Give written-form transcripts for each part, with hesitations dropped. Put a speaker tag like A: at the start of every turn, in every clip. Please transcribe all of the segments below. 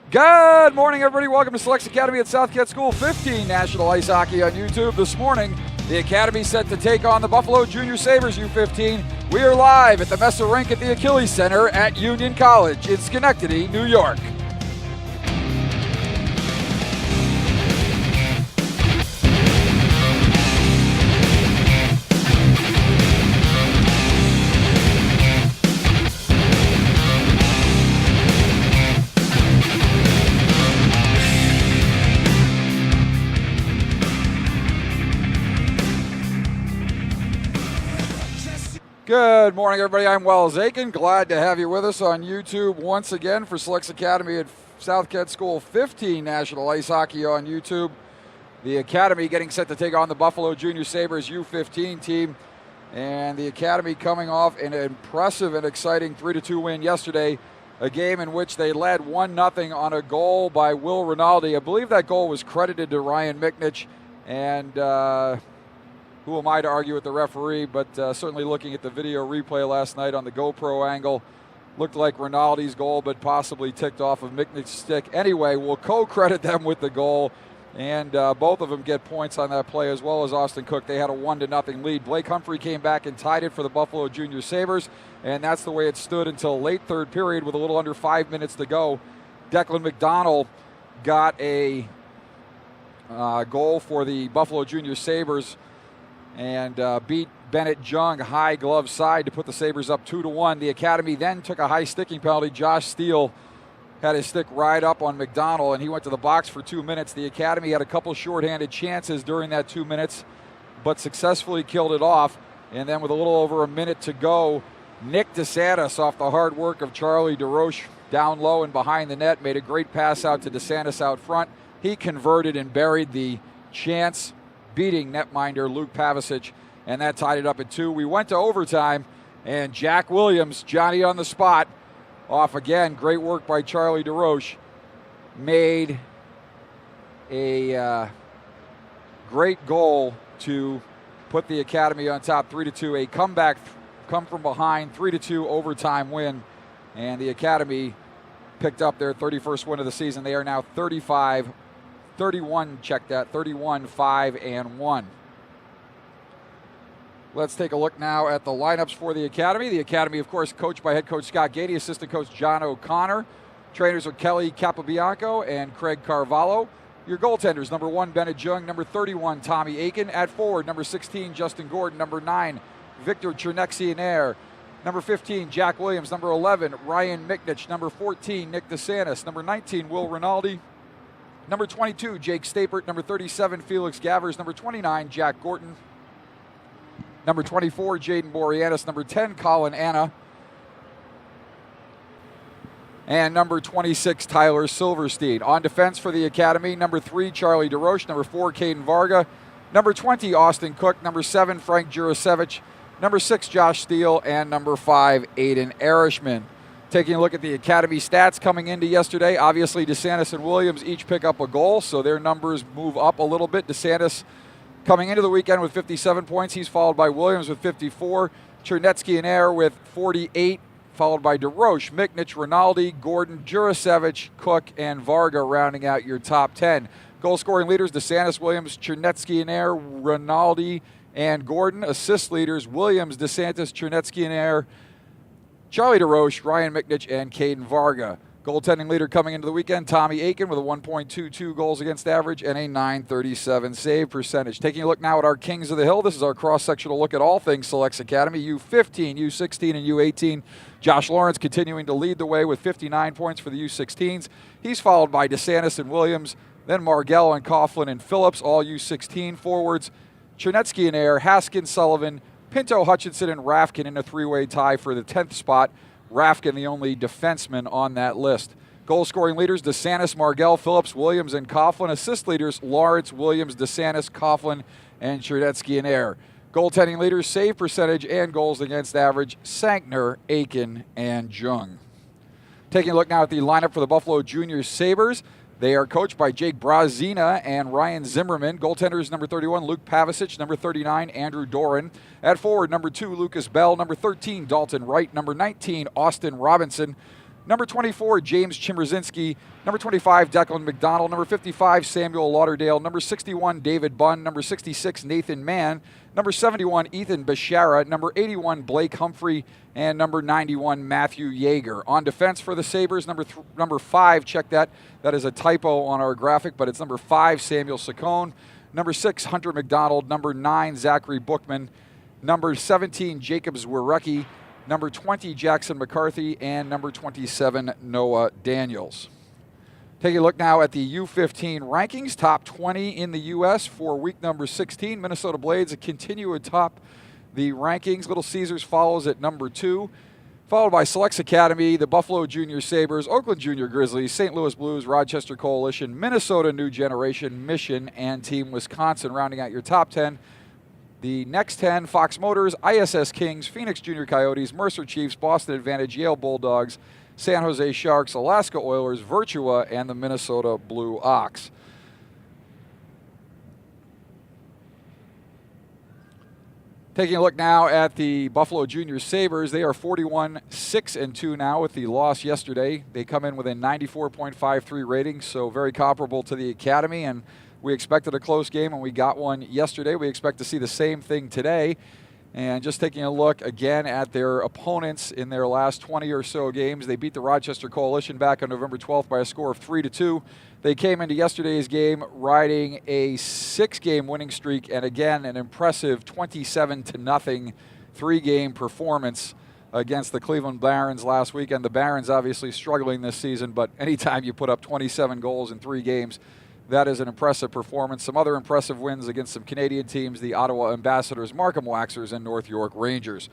A: Good morning, everybody. Welcome to SASKS Academy at Southcat School 15 National Ice Hockey on YouTube. This morning, the Academy set to take on the Buffalo Junior Sabres U15. We are live at the Mesa Rink at the Achilles Center at Union College in Schenectady, New York. Good morning, everybody. I'm Wells Aiken. Glad to have you with us on YouTube once again for SASKS Academy at Southcat School 15 National Ice Hockey on YouTube. The Academy getting set to take on the Buffalo Junior Sabres U15 team. And the Academy coming off an impressive and exciting 3-2 win yesterday. A game in which they led 1-0 on a goal by Will Rinaldi. I believe that goal was credited to Ryan Miknich. And who am I to argue with the referee, but certainly looking at the video replay last night on the GoPro angle, looked like Rinaldi's goal, but possibly ticked off of Miknich's stick. Anyway, we'll co-credit them with the goal, and both of them get points on that play, as well as Austin Cook. They had a 1-0 lead. Blake Humphrey came back and tied it for the Buffalo Junior Sabres, and that's the way it stood until late third period with a little under 5 minutes to go. Declan McDonald got a goal for the Buffalo Junior Sabres, and beat Bennett Jung high glove side to put the Sabres up 2-1. The Academy then took a high sticking penalty. Josh Steele had his stick right up on McDonald, and he went to the box for 2 minutes. The Academy had a couple shorthanded chances during that 2 minutes, but successfully killed it off. And then with a little over a minute to go, Nick DeSantis, off the hard work of Charlie DeRoche down low and behind the net, made a great pass out to DeSantis out front. He converted and buried the chance, beating netminder Luke Pavicic, and that tied it up at 2. We went to overtime, and Jack Williams, Johnny on the spot, off again, great work by Charlie DeRoche, made a great goal to put the Academy on top 3-2. A comeback, come from behind, 3-2 overtime win, and the Academy picked up their 31st win of the season. They are now 31-5-1. Let's take a look now at the lineups for the Academy. The Academy, of course, coached by head coach Scott Gady, assistant coach John O'Connor. Trainers are Kelly Capobianco and Craig Carvalho. Your goaltenders, number 1, Bennett Jung, number 31, Tommy Aiken. At forward, number 16, Justin Gordon, number 9, Victor Chernexianaire, number 15, Jack Williams, number 11, Ryan Miknich, number 14, Nick DeSantis, number 19, Will Rinaldi, number 22, Jake Stapert. Number 37, Felix Gavers. Number 29, Jack Gorton. Number 24, Jaden Boreanaz. Number 10, Colin Anna. And number 26, Tyler Silverstein. On defense for the Academy, number 3, Charlie DeRoche. Number 4, Caden Varga. Number 20, Austin Cook. Number 7, Frank Jurasevich. Number 6, Josh Steele. And number 5, Aiden Erishman. Taking a look at the Academy stats coming into yesterday, obviously DeSantis and Williams each pick up a goal, so their numbers move up a little bit. DeSantis coming into the weekend with 57 points. He's followed by Williams with 54. Chernexianaire with 48, followed by DeRoche, Miknich, Rinaldi, Gordon, Jurasevich, Cook, and Varga rounding out your top 10. Goal-scoring leaders, DeSantis, Williams, Chernexianaire, Rinaldi, and Gordon. Assist leaders, Williams, DeSantis, Chernexianaire, Charlie DeRoche, Ryan Miknich, and Caden Varga. Goaltending leader coming into the weekend, Tommy Aiken with a 1.22 goals against average and a .937 save percentage. Taking a look now at our Kings of the Hill. This is our cross-sectional look at all things SASKS Academy, U15, U16, and U18. Josh Lawrence continuing to lead the way with 59 points for the U16s. He's followed by DeSantis and Williams, then Margell and Coughlin and Phillips, all U16 forwards. Chernexianaire, Haskins, Sullivan, Pinto, Hutchinson, and Rafkin in a three-way tie for the 10th spot. Rafkin, the only defenseman on that list. Goal-scoring leaders, DeSantis, Margell, Phillips, Williams, and Coughlin. Assist leaders, Lawrence, Williams, DeSantis, Coughlin, and Chernexianaire. Goaltending leaders, save percentage and goals against average, Sankner, Aiken, and Jung. Taking a look now at the lineup for the Buffalo Junior Sabres. They are coached by Jake Brazina and Ryan Zimmerman. Goaltenders, number 31, Luke Pavicic. Number 39, Andrew Doran. At forward, number 2, Lucas Bell. Number 13, Dalton Wright. Number 19, Austin Robinson. Number 24, James Chimmerzinski. Number 25, Declan McDonald. Number 55, Samuel Lauderdale. Number 61, David Bunn. Number 66, Nathan Mann. Number 71, Ethan Bishara. Number 81, Blake Humphrey. And number 91, Matthew Yeager. On defense for the Sabres, number 5, check that. That is a typo on our graphic, but it's number 5, Samuel Saccone. Number 6, Hunter McDonald. Number 9, Zachary Bookman. Number 17, Jacob Zwirecki. Number 20, Jackson McCarthy, and number 27, Noah Daniels. Taking a look now at the U15 rankings, top 20 in the U.S. for week number 16. Minnesota Blades continue atop the rankings. Little Caesars follows at number 2, followed by Selects Academy, the Buffalo Junior Sabres, Oakland Junior Grizzlies, St. Louis Blues, Rochester Coalition, Minnesota New Generation, Mission, and Team Wisconsin rounding out your top 10. The next 10, Fox Motors, ISS Kings, Phoenix Junior Coyotes, Mercer Chiefs, Boston Advantage, Yale Bulldogs, San Jose Sharks, Alaska Oilers, Virtua, and the Minnesota Blue Ox. Taking a look now at the Buffalo Junior Sabres, they are 41-6-2 now with the loss yesterday. They come in with a 94.53 rating, so very comparable to the Academy, and we expected a close game, and we got one yesterday. We expect to see the same thing today. And just taking a look again at their opponents in their last 20 or so games, they beat the Rochester Coalition back on November 12th by a score of 3-2. They came into yesterday's game riding a 6-game winning streak, and again, an impressive 27-0 3-game performance against the Cleveland Barons last weekend. The Barons obviously struggling this season, but anytime you put up 27 goals in 3 games, that is an impressive performance. Some other impressive wins against some Canadian teams, the Ottawa Ambassadors, Markham Waxers, and North York Rangers.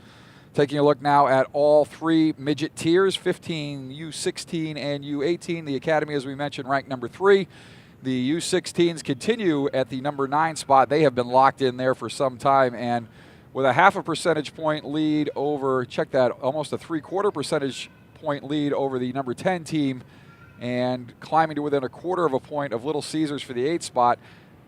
A: Taking a look now at all 3 midget tiers, 15, U16, and U18. The Academy, as we mentioned, ranked number 3. The U16s continue at the number 9 spot. They have been locked in there for some time, and with a 0.5 percentage point lead over, check that, almost a 3/4 percentage point lead over the number 10 team, and climbing to within 1/4 point of Little Caesars for the 8th spot,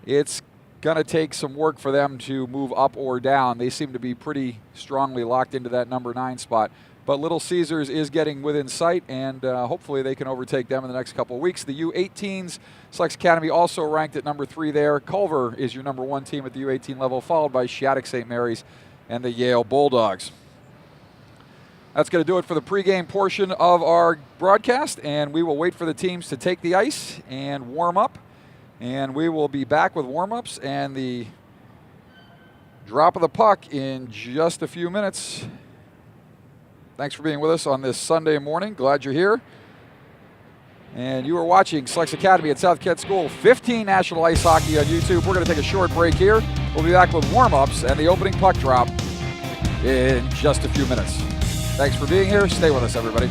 A: it's going to take some work for them to move up or down. They seem to be pretty strongly locked into that number 9 spot. But Little Caesars is getting within sight, and hopefully they can overtake them in the next couple of weeks. The U18s, Selects Academy also ranked at number 3 there. Culver is your number 1 team at the U18 level, followed by Shattuck St. Mary's and the Yale Bulldogs. That's going to do it for the pregame portion of our broadcast, and we will wait for the teams to take the ice and warm up, and we will be back with warm-ups and the drop of the puck in just a few minutes. Thanks for being with us on this Sunday morning. Glad you're here. And you are watching Selects Academy at South Kent School, 15 National Ice Hockey on YouTube. We're going to take a short break here. We'll be back with warm-ups and the opening puck drop in just a few minutes. Thanks for being here. Stay with us, everybody.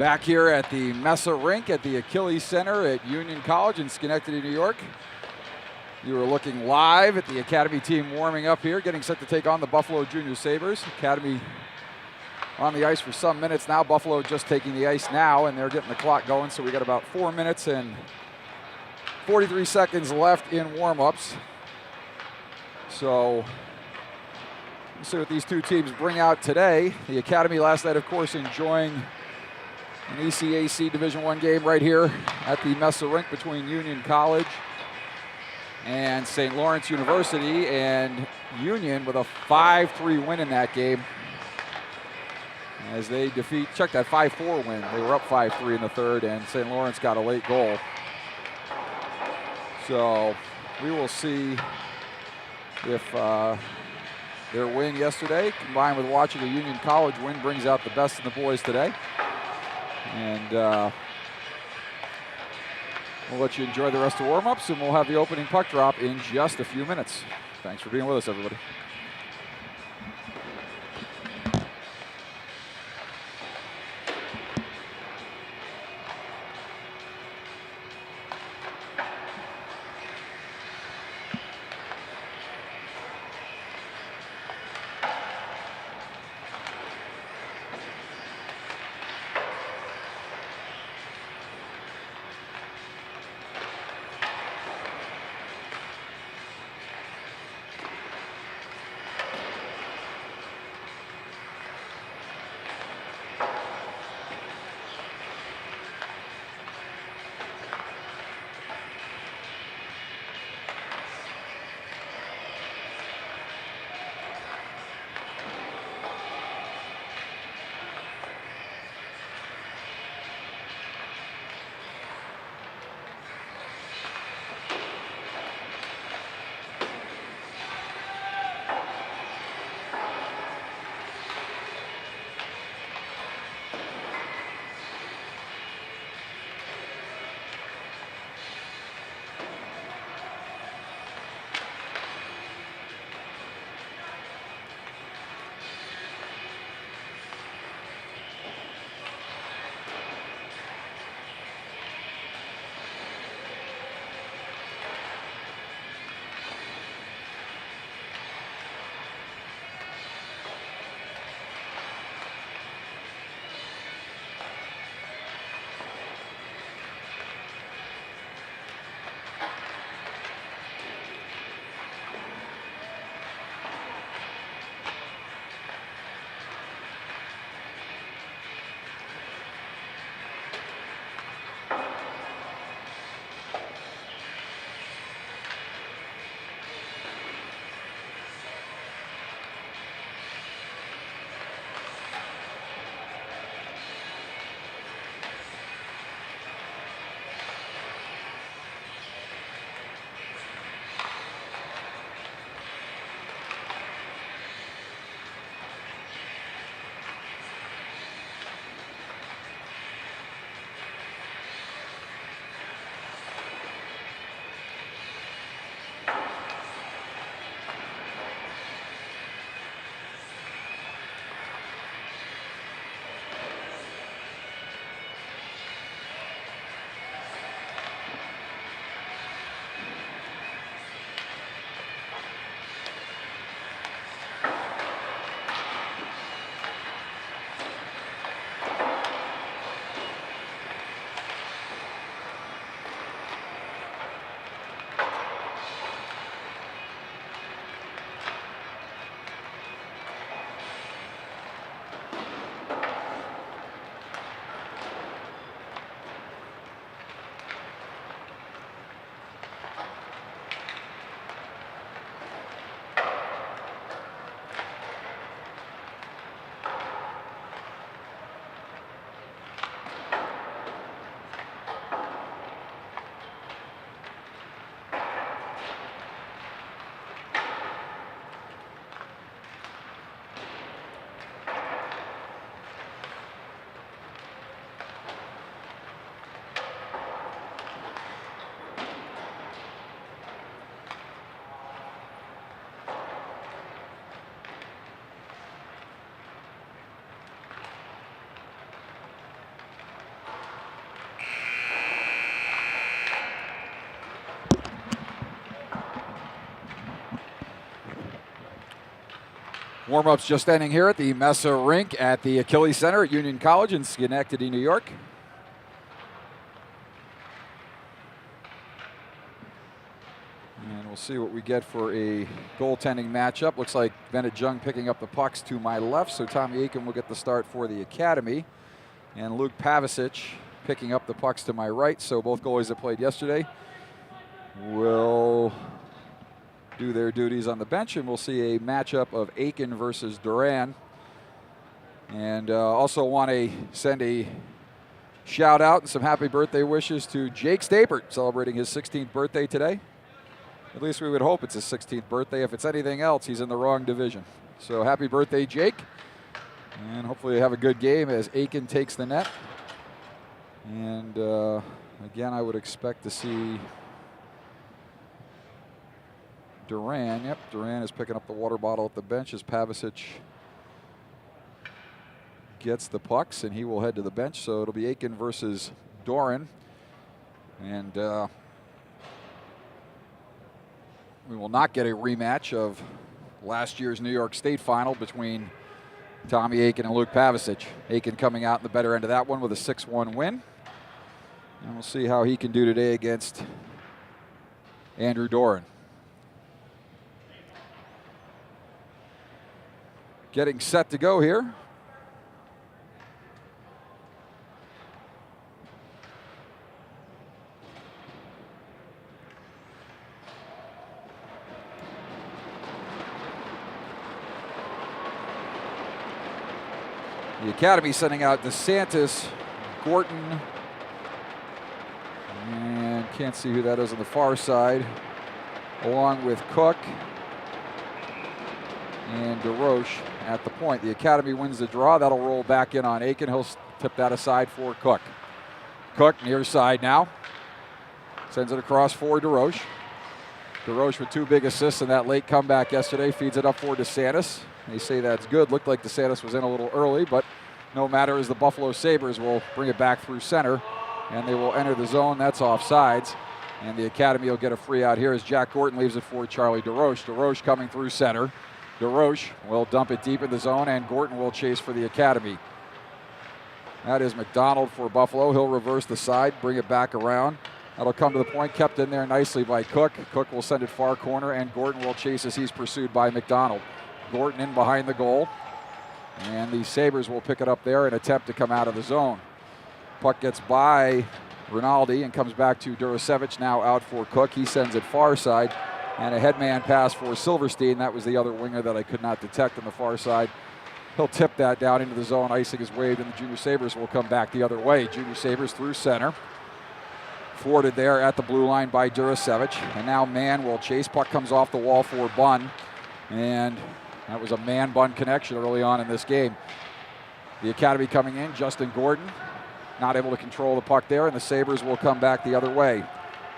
A: Back here at the Mesa Rink at the Achilles Center at Union College in Schenectady, New York. You are looking live at the Academy team warming up here, getting set to take on the Buffalo Junior Sabres. Academy on the ice for some minutes now. Buffalo just taking the ice now, and they're getting the clock going, so we got about 4 minutes and 43 seconds left in warm-ups. So we'll see what these two teams bring out today. The Academy last night, of course, enjoying an ECAC Division I game right here at the Mesa Rink between Union College and St. Lawrence University, and Union with a 5-3 win in that game as they defeat, check that 5-4 win. They were up 5-3 in the third, and St. Lawrence got a late goal. So we will see if their win yesterday, combined with watching a Union College win, brings out the best in the boys today. And we'll let you enjoy the rest of warm-ups, and we'll have the opening puck drop in just a few minutes. Thanks for being with us, everybody. Warm-ups just ending here at the Mesa Rink at the Achilles Center at Union College in Schenectady, New York. And we'll see what we get for a goaltending matchup. Looks like Bennett Jung picking up the pucks to my left, so Tommy Aiken will get the start for the Academy. And Luke Pavicic picking up the pucks to my right, so both goalies that played yesterday will do their duties on the bench, and we'll see a matchup of Aiken versus Duran. And also want to send a shout out and some happy birthday wishes to Jake Stapert, celebrating his 16th birthday today. At least we would hope it's his 16th birthday. If it's anything else, he's in the wrong division. So happy birthday, Jake. And hopefully you have a good game as Aiken takes the net. And again, I would expect to see Duran. Yep, Duran is picking up the water bottle at the bench as Pavicic gets the pucks, and he will head to the bench. So it'll be Aiken versus Doran. And we will not get a rematch of last year's New York State final between Tommy Aiken and Luke Pavicic. Aiken coming out in the better end of that one with a 6-1 win. And we'll see how he can do today against Andrew Doran. Getting set to go here. The Academy sending out DeSantis, Gorton, and can't see who that is on the far side, along with Cook and DeRoche at the point. The Academy wins the draw. That'll roll back in on Aiken. He'll tip that aside for Cook. Cook near side now. Sends it across for DeRoche. DeRoche with 2 big assists in that late comeback yesterday. Feeds it up for DeSantis. They say that's good. Looked like DeSantis was in a little early, but no matter, as the Buffalo Sabres will bring it back through center, and they will enter the zone. That's offsides. And the Academy will get a free out here as Jack Gorton leaves it for Charlie DeRoche. DeRoche coming through center. DeRoche will dump it deep in the zone, and Gorton will chase for the Academy. That is McDonald for Buffalo. He'll reverse the side, bring it back around. That'll come to the point, kept in there nicely by Cook. Cook will send it far corner, and Gorton will chase as he's pursued by McDonald. Gorton in behind the goal, and the Sabres will pick it up there and attempt to come out of the zone. Puck gets by Rinaldi and comes back to Durasevich, now out for Cook. He sends it far side. And a headman pass for Silverstein. That was the other winger that I could not detect on the far side. He'll tip that down into the zone. Icing is waved, and the Junior Sabres will come back the other way. Junior Sabres through center. Forwarded there at the blue line by Durasevich. And now Mann will chase. Puck comes off the wall for Bunn. And that was a man-Bunn connection early on in this game. The Academy coming in. Justin Gordon not able to control the puck there, and the Sabres will come back the other way.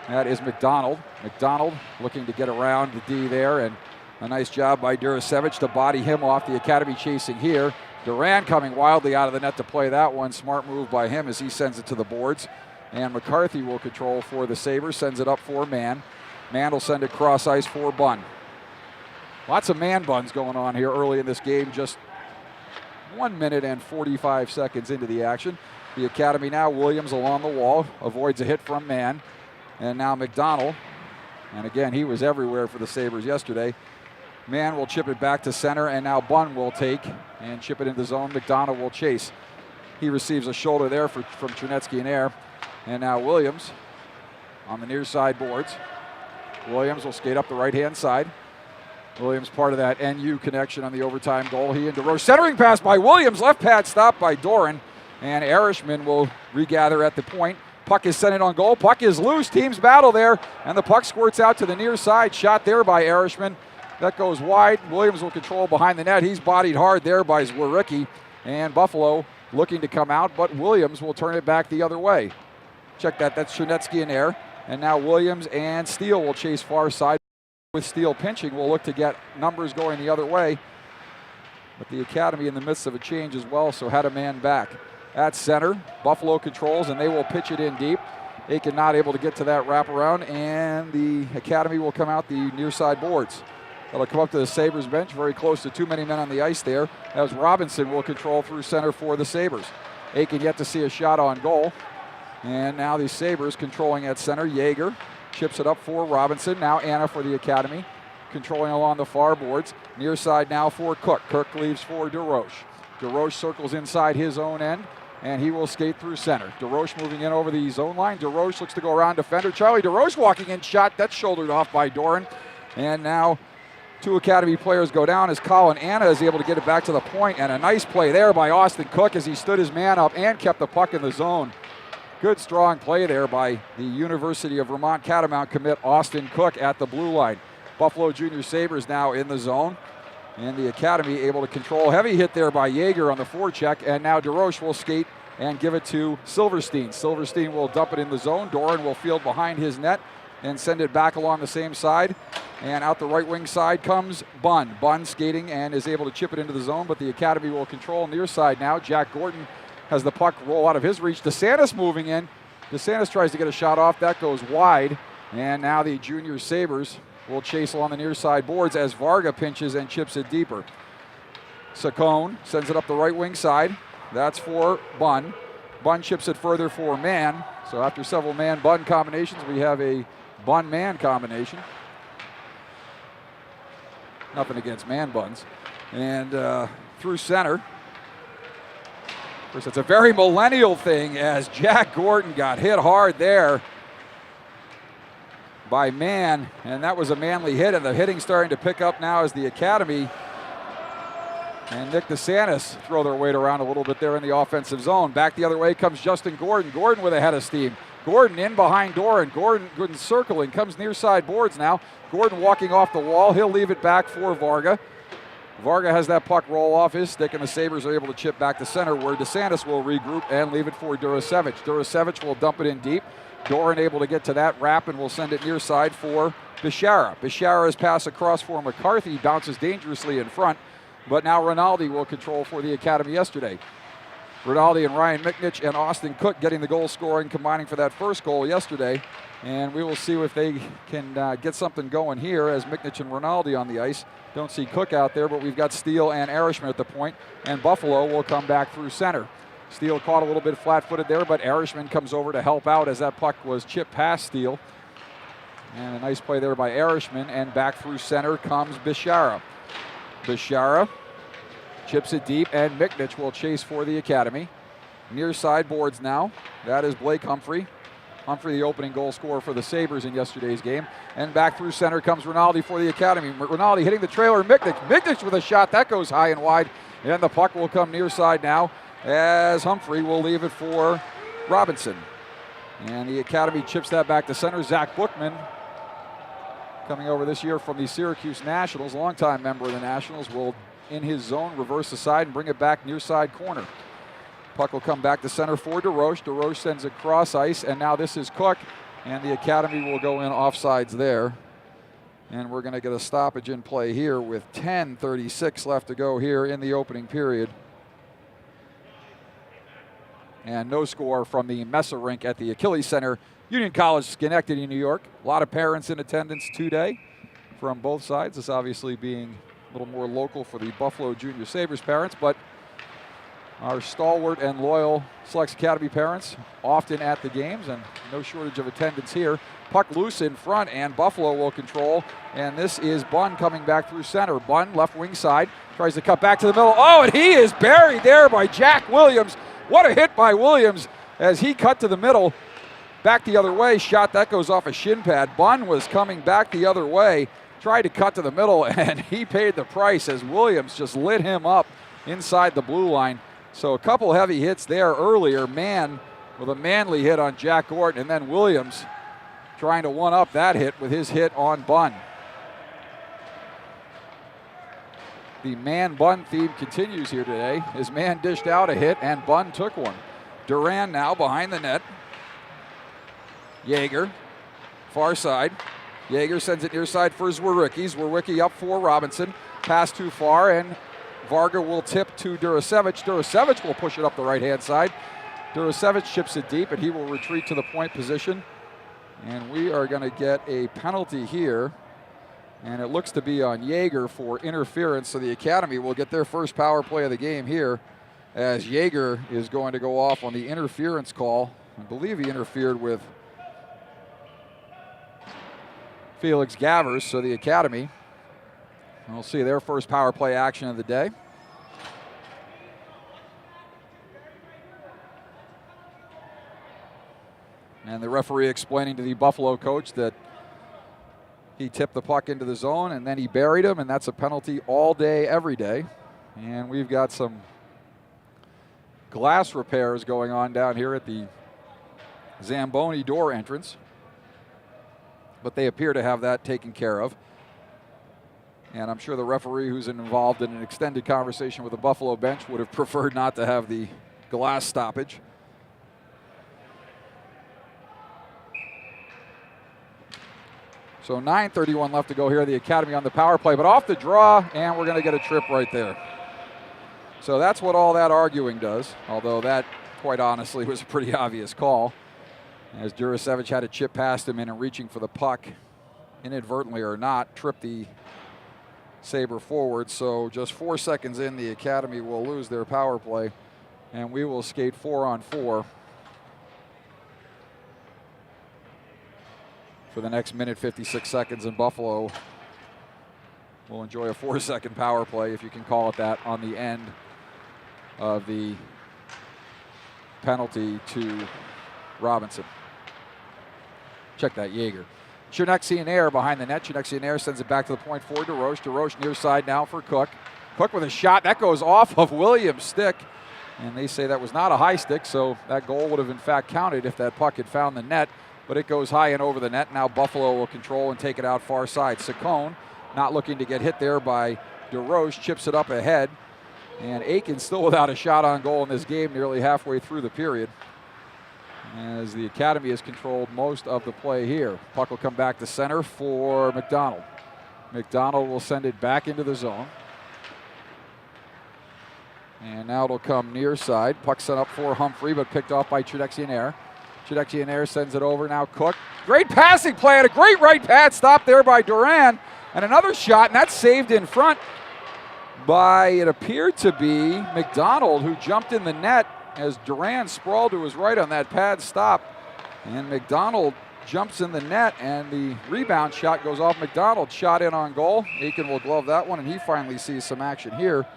A: That is McDonald. McDonald looking to get around the D there, and a nice job by Durasevich to body him off. The Academy chasing here. Duran coming wildly out of the net to play that one. Smart move by him as he sends it to the boards. And McCarthy will control for the Sabres, sends it up for Mann. Mann will send it cross ice for Bunn. Lots of man buns going on here early in this game, just 1 minute and 45 seconds into the action. The Academy now, Williams along the wall, avoids a hit from Mann. And now McDonald, and again, he was everywhere for the Sabres yesterday. Mann will chip it back to center, and now Bunn will take and chip it into the zone. McDonald will chase. He receives a shoulder there from Chernetsky in air. And now Williams on the near side boards. Williams will skate up the right-hand side. Williams part of that NU connection on the overtime goal. He into row. Centering pass by Williams. Left pad stop by Doran. And Erishman will regather at the point. Puck is sent in on goal. Puck is loose. Teams battle there. And the puck squirts out to the near side. Shot there by Erishman. That goes wide. Williams will control behind the net. He's bodied hard there by Zwericki. And Buffalo looking to come out, but Williams will turn it back the other way. Check that. That's Chernetsky in air. And now Williams and Steele will chase far side. With Steele pinching, we'll look to get numbers going the other way. But the Academy in the midst of a change as well, so had a man back. At center, Buffalo controls, and they will pitch it in deep. Aiken not able to get to that wraparound, and the Academy will come out the near side boards. That'll come up to the Sabres bench, very close to too many men on the ice there, as Robinson will control through center for the Sabres. Aiken yet to see a shot on goal. And now the Sabres controlling at center. Yeager chips it up for Robinson. Now Anna for the Academy, controlling along the far boards. Near side now for Cook. Cook leaves for DeRoche. DeRoche circles inside his own end, and he will skate through center. DeRoche moving in over the zone line. DeRoche looks to go around defender. Charlie DeRoche walking in, shot. That's shouldered off by Doran. And now two Academy players go down as Colin Anna is able to get it back to the point, and a nice play there by Austin Cook as he stood his man up and kept the puck in the zone. Good strong play there by the University of Vermont Catamount commit Austin Cook at the blue line. Buffalo Junior Sabres now in the zone, and the Academy able to control. Heavy hit there by Yeager on the forecheck, and now DeRoche will skate and give it to Silverstein. Silverstein will dump it in the zone. Doran will field behind his net and send it back along the same side. And out the right wing side comes Bunn. Bunn skating and is able to chip it into the zone, but the Academy will control near side now. Jack Gordon has the puck roll out of his reach. DeSantis moving in. DeSantis tries to get a shot off. That goes wide. And now the Junior Sabres will chase along the near side boards as Varga pinches and chips it deeper. Saccone sends it up the right wing side. That's for Bunn. Bunn chips it further for Mann. So after several man-Bunn combinations, we have a Bunn-Man combination. Nothing against man-Bunns. And through center. Of course, it's a very millennial thing as Jack Gordon got hit hard there by Mann, and that was a Manly hit, and the hitting starting to pick up now as the Academy and Nick DeSantis throw their weight around a little bit there in the offensive zone. Back the other way comes Justin Gordon. Gordon with a head of steam. Gordon in behind Doran. Gordon circling, comes near side boards now. Gordon walking off the wall. He'll leave it back for Varga. Varga has that puck roll off his stick, and the Sabres are able to chip back to center where DeSantis will regroup and leave it for Durasevich. Durasevich will dump it in deep. Doran able to get to that wrap and will send it near side for Bishara. Bishara's pass across for McCarthy bounces dangerously in front, but now Rinaldi will control for the Academy yesterday. Rinaldi and Ryan Miknich and Austin Cook getting the goal scoring, combining for that first goal yesterday. And we will see if they can get something going here as Miknich and Rinaldi on the ice. Don't see Cook out there, but we've got Steele and Erishman at the point, and Buffalo will come back through center. Steele caught a little bit flat-footed there, but Erishman comes over to help out as that puck was chipped past Steele. And a nice play there by Erishman, and back through center comes Bishara. Bishara chips it deep, and Miknich will chase for the Academy. Near side boards now. That is Blake Humphrey. Humphrey, the opening goal scorer for the Sabres in yesterday's game. And back through center comes Rinaldi for the Academy. Rinaldi hitting the trailer. Miknich with a shot. That goes high and wide. And the puck will come near side now as Humphrey will leave it for Robinson. And the Academy chips that back to center. Zach Bookman, coming over this year from the Syracuse Nationals, longtime member of the Nationals, will in his zone reverse the side and bring it back near side corner. Puck will come back to center for DeRoche. DeRoche sends it cross ice, and now this is Cook, and the Academy will go in offsides there. And we're going to get a stoppage in play here with 10:36 left to go here in the opening period. And no score from the Mesa Rink at the Achilles Center, Union College, Schenectady, New York. A lot of parents in attendance today from both sides. This obviously being a little more local for the Buffalo Junior Sabres parents, but our stalwart and loyal Selects Academy parents often at the games, and no shortage of attendance here. Puck loose in front, and Buffalo will control, and this is Bunn coming back through center. Bunn, left wing side, tries to cut back to the middle. Oh, and he is buried there by Jack Williams. What a hit by Williams as he cut to the middle. Back the other way, shot that goes off a shin pad. Bunn was coming back the other way, tried to cut to the middle, and he paid the price as Williams just lit him up inside the blue line. So a couple heavy hits there earlier. Mann with a manly hit on Jack Gordon, and then Williams trying to one-up that hit with his hit on Bunn. The man-Bunn theme continues here today as Mann dished out a hit and Bunn took one. Duran now behind the net. Yeager, far side. Yeager sends it near side for Zwericki. Zwericki up for Robinson. Pass too far, and Varga will tip to Durasevich. Durasevich will push it up the right-hand side. Durasevich chips it deep, and he will retreat to the point position. And we are going to get a penalty here And it looks to be on Yeager for interference, so the Academy will get their first power play of the game here, as Yeager is going to go off on the interference call. I believe he interfered with Felix Gavers, so the Academy will see their first power play action of the day. And the referee explaining to the Buffalo coach that he tipped the puck into the zone and then he buried him, and that's a penalty all day, every day. And we've got some glass repairs going on down here at the Zamboni door entrance, but they appear to have that taken care of. And I'm sure the referee, who's involved in an extended conversation with the Buffalo bench, would have preferred not to have the glass stoppage. So 9:31 left to go here. The Academy on the power play, but off the draw, and we're going to get a trip right there. So that's what all that arguing does, although that, quite honestly, was a pretty obvious call, as Jurasevich had a chip past him in and reaching for the puck, inadvertently or not, tripped the Sabre forward. So just 4 seconds in, the Academy will lose their power play, and we will skate 4-on-4 for the next minute 56 seconds, and Buffalo will enjoy a 4-second power play, if you can call it that, on the end of the penalty to Robinson. Check that, Yeager. Chinexi-Nair behind the net. Chinexi-Nair sends it back to the point for DeRoche. DeRoche near side now for Cook. Cook with a shot. That goes off of Williams' stick, and they say that was not a high stick, so that goal would have in fact counted if that puck had found the net. But it goes high and over the net. Now Buffalo will control and take it out far side. Saccone not looking to get hit there by DeRoche, chips it up ahead. And Aiken still without a shot on goal in this game, nearly halfway through the period, as the Academy has controlled most of the play here. Puck will come back to center for McDonald. McDonald will send it back into the zone. And now it'll come near side. Puck sent up for Humphrey, but picked off by Chinexi-Nair. Chinexi-Nair sends it over, now Cook. Great passing play, and a great right pad stop there by Duran. And another shot, and that's saved in front by, it appeared to be McDonald, who jumped in the net as Duran sprawled to his right on that pad stop. And McDonald jumps in the net, and the rebound shot goes off McDonald. Shot in on goal. Aiken will glove that one, and he finally sees some action here.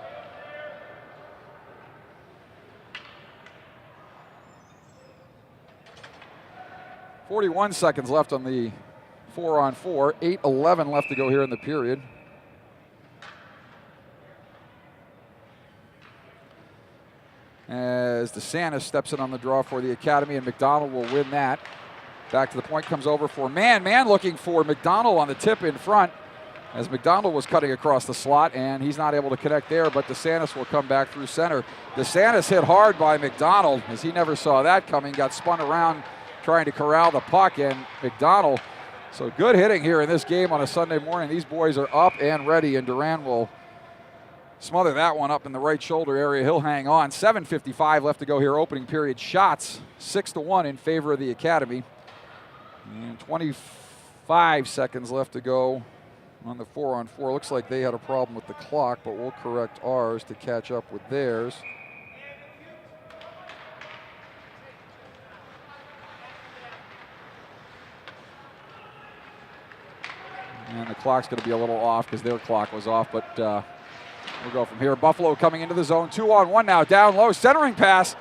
A: .41 seconds left on the 4-on-4. 8:11 left to go here in the period. As DeSantis steps in on the draw for the Academy, and McDonald will win that. Back to the point, comes over for man looking for McDonald on the tip in front, as McDonald was cutting across the slot, and he's not able to connect there, but DeSantis will come back through center. DeSantis hit hard by McDonald, as he never saw that coming, got spun around trying to corral the puck, and McDonald. So good hitting here in this game on a Sunday morning. These boys are up and ready, and Duran will smother that one up in the right shoulder area. He'll hang on. 7:55 left to go here, opening period. Shots 6-1 in favor of the Academy. And 25 seconds left to go on the 4-on-4. Looks like they had a problem with the clock, but we'll correct ours to catch up with theirs. And the clock's going to be a little off because their clock was off, but we'll go from here. Buffalo coming into the zone. 2-on-1 now, down low, centering pass.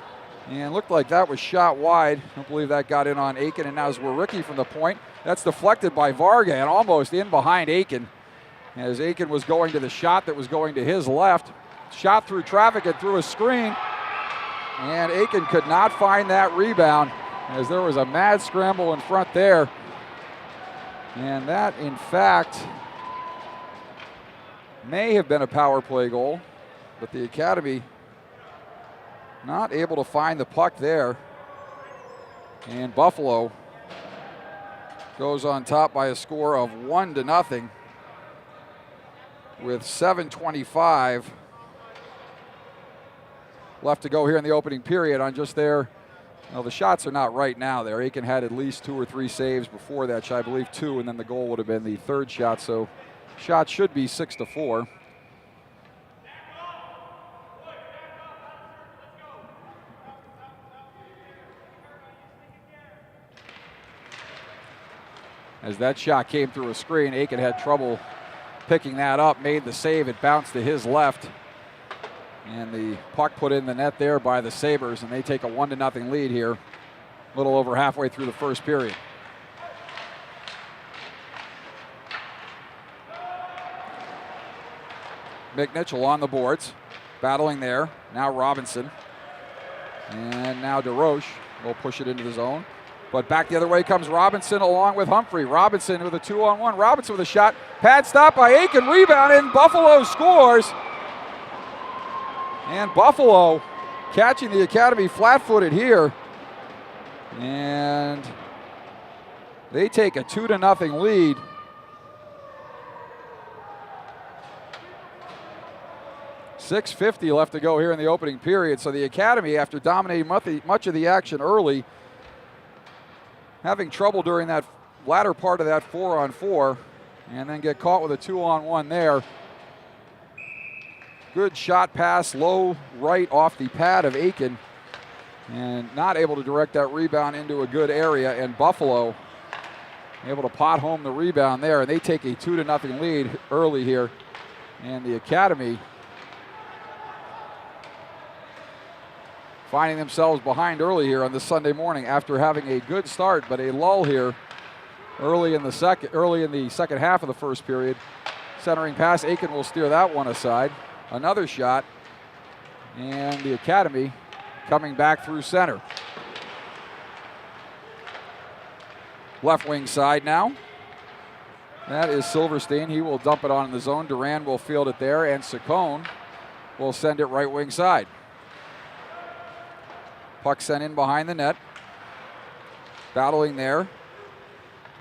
A: And looked like that was shot wide. Don't believe that got in on Aiken. And now Zwericki from the point. That's deflected by Varga and almost in behind Aiken, as Aiken was going to the shot that was going to his left. Shot through traffic and through a screen. And Aiken could not find that rebound, as there was a mad scramble in front there. And that, in fact, may have been a power play goal, but the Academy not able to find the puck there. And Buffalo goes on top by a score of 1-0 with 7:25 left to go here in the opening period on just their. Well, the shots are not right now there. Aiken had at least 2 or 3 saves before that, I believe 2, and then the goal would have been the third shot. So Shot should be 6-4. As that shot came through a screen, Aiken had trouble picking that up, made the save. It bounced to his left. And the puck put in the net there by the Sabres, and they take a 1-0 lead here, a little over halfway through the first period. McNitchell on the boards, battling there. Now Robinson. And now DeRoche will push it into the zone. But back the other way comes Robinson along with Humphrey. Robinson with a 2-on-1. Robinson with a shot. Pad stop by Aiken. Rebound, and Buffalo scores. And Buffalo catching the Academy flat-footed here. And they take a 2-0 lead. .650 left to go here in the opening period. So the Academy, after dominating much of the action early, having trouble during that latter part of that 4-on-4, and then get caught with a 2-on-1 there. Good shot pass, low right off the pad of Aiken, and not able to direct that rebound into a good area. And Buffalo able to pot home the rebound there, and they take a 2-0 lead early here. And the Academy finding themselves behind early here on this Sunday morning after having a good start, but a lull here early in the second half of the first period. Centering pass, Aiken will steer that one aside. Another shot, and the Academy coming back through center. Left wing side now. That is Silverstein. He will dump it on in the zone. Duran will field it there, and Saccone will send it right wing side. Puck sent in behind the net. Battling there.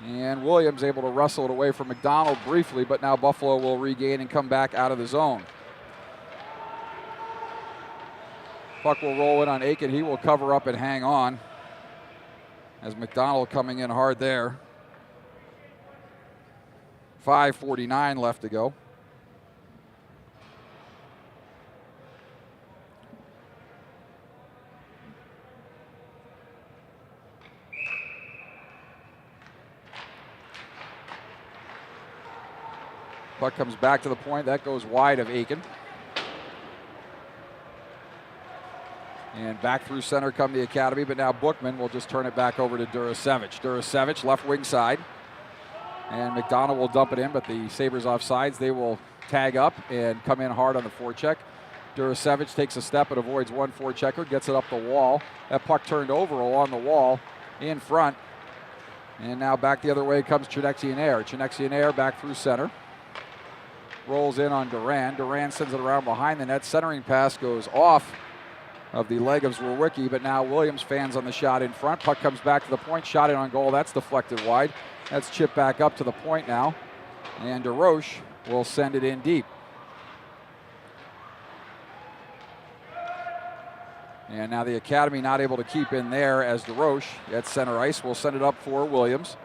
A: And Williams able to wrestle it away from McDonald briefly, but now Buffalo will regain and come back out of the zone. Puck will roll in on Aiken. He will cover up and hang on, as McDonald coming in hard there. 5:49 left to go. Puck comes back to the point. That goes wide of Aiken. And back through center come the Academy, but now Bookman will just turn it back over to Durasevich. Durasevich left wing side. And McDonald will dump it in, but the Sabres off sides. They will tag up and come in hard on the forecheck. Durasevich takes a step and avoids one forechecker, gets it up the wall. That puck turned over along the wall in front. And now back the other way comes Chinexianair. Chinexianair back through center. Rolls in on Duran. Duran sends it around behind the net. Centering pass goes off of the leg of Zwerwicki, but now Williams fans on the shot in front. Puck comes back to the point. Shot in on goal. That's deflected wide. That's chipped back up to the point now. And DeRoche will send it in deep. And now the Academy not able to keep in there, as DeRoche at center ice will send it up for Williams.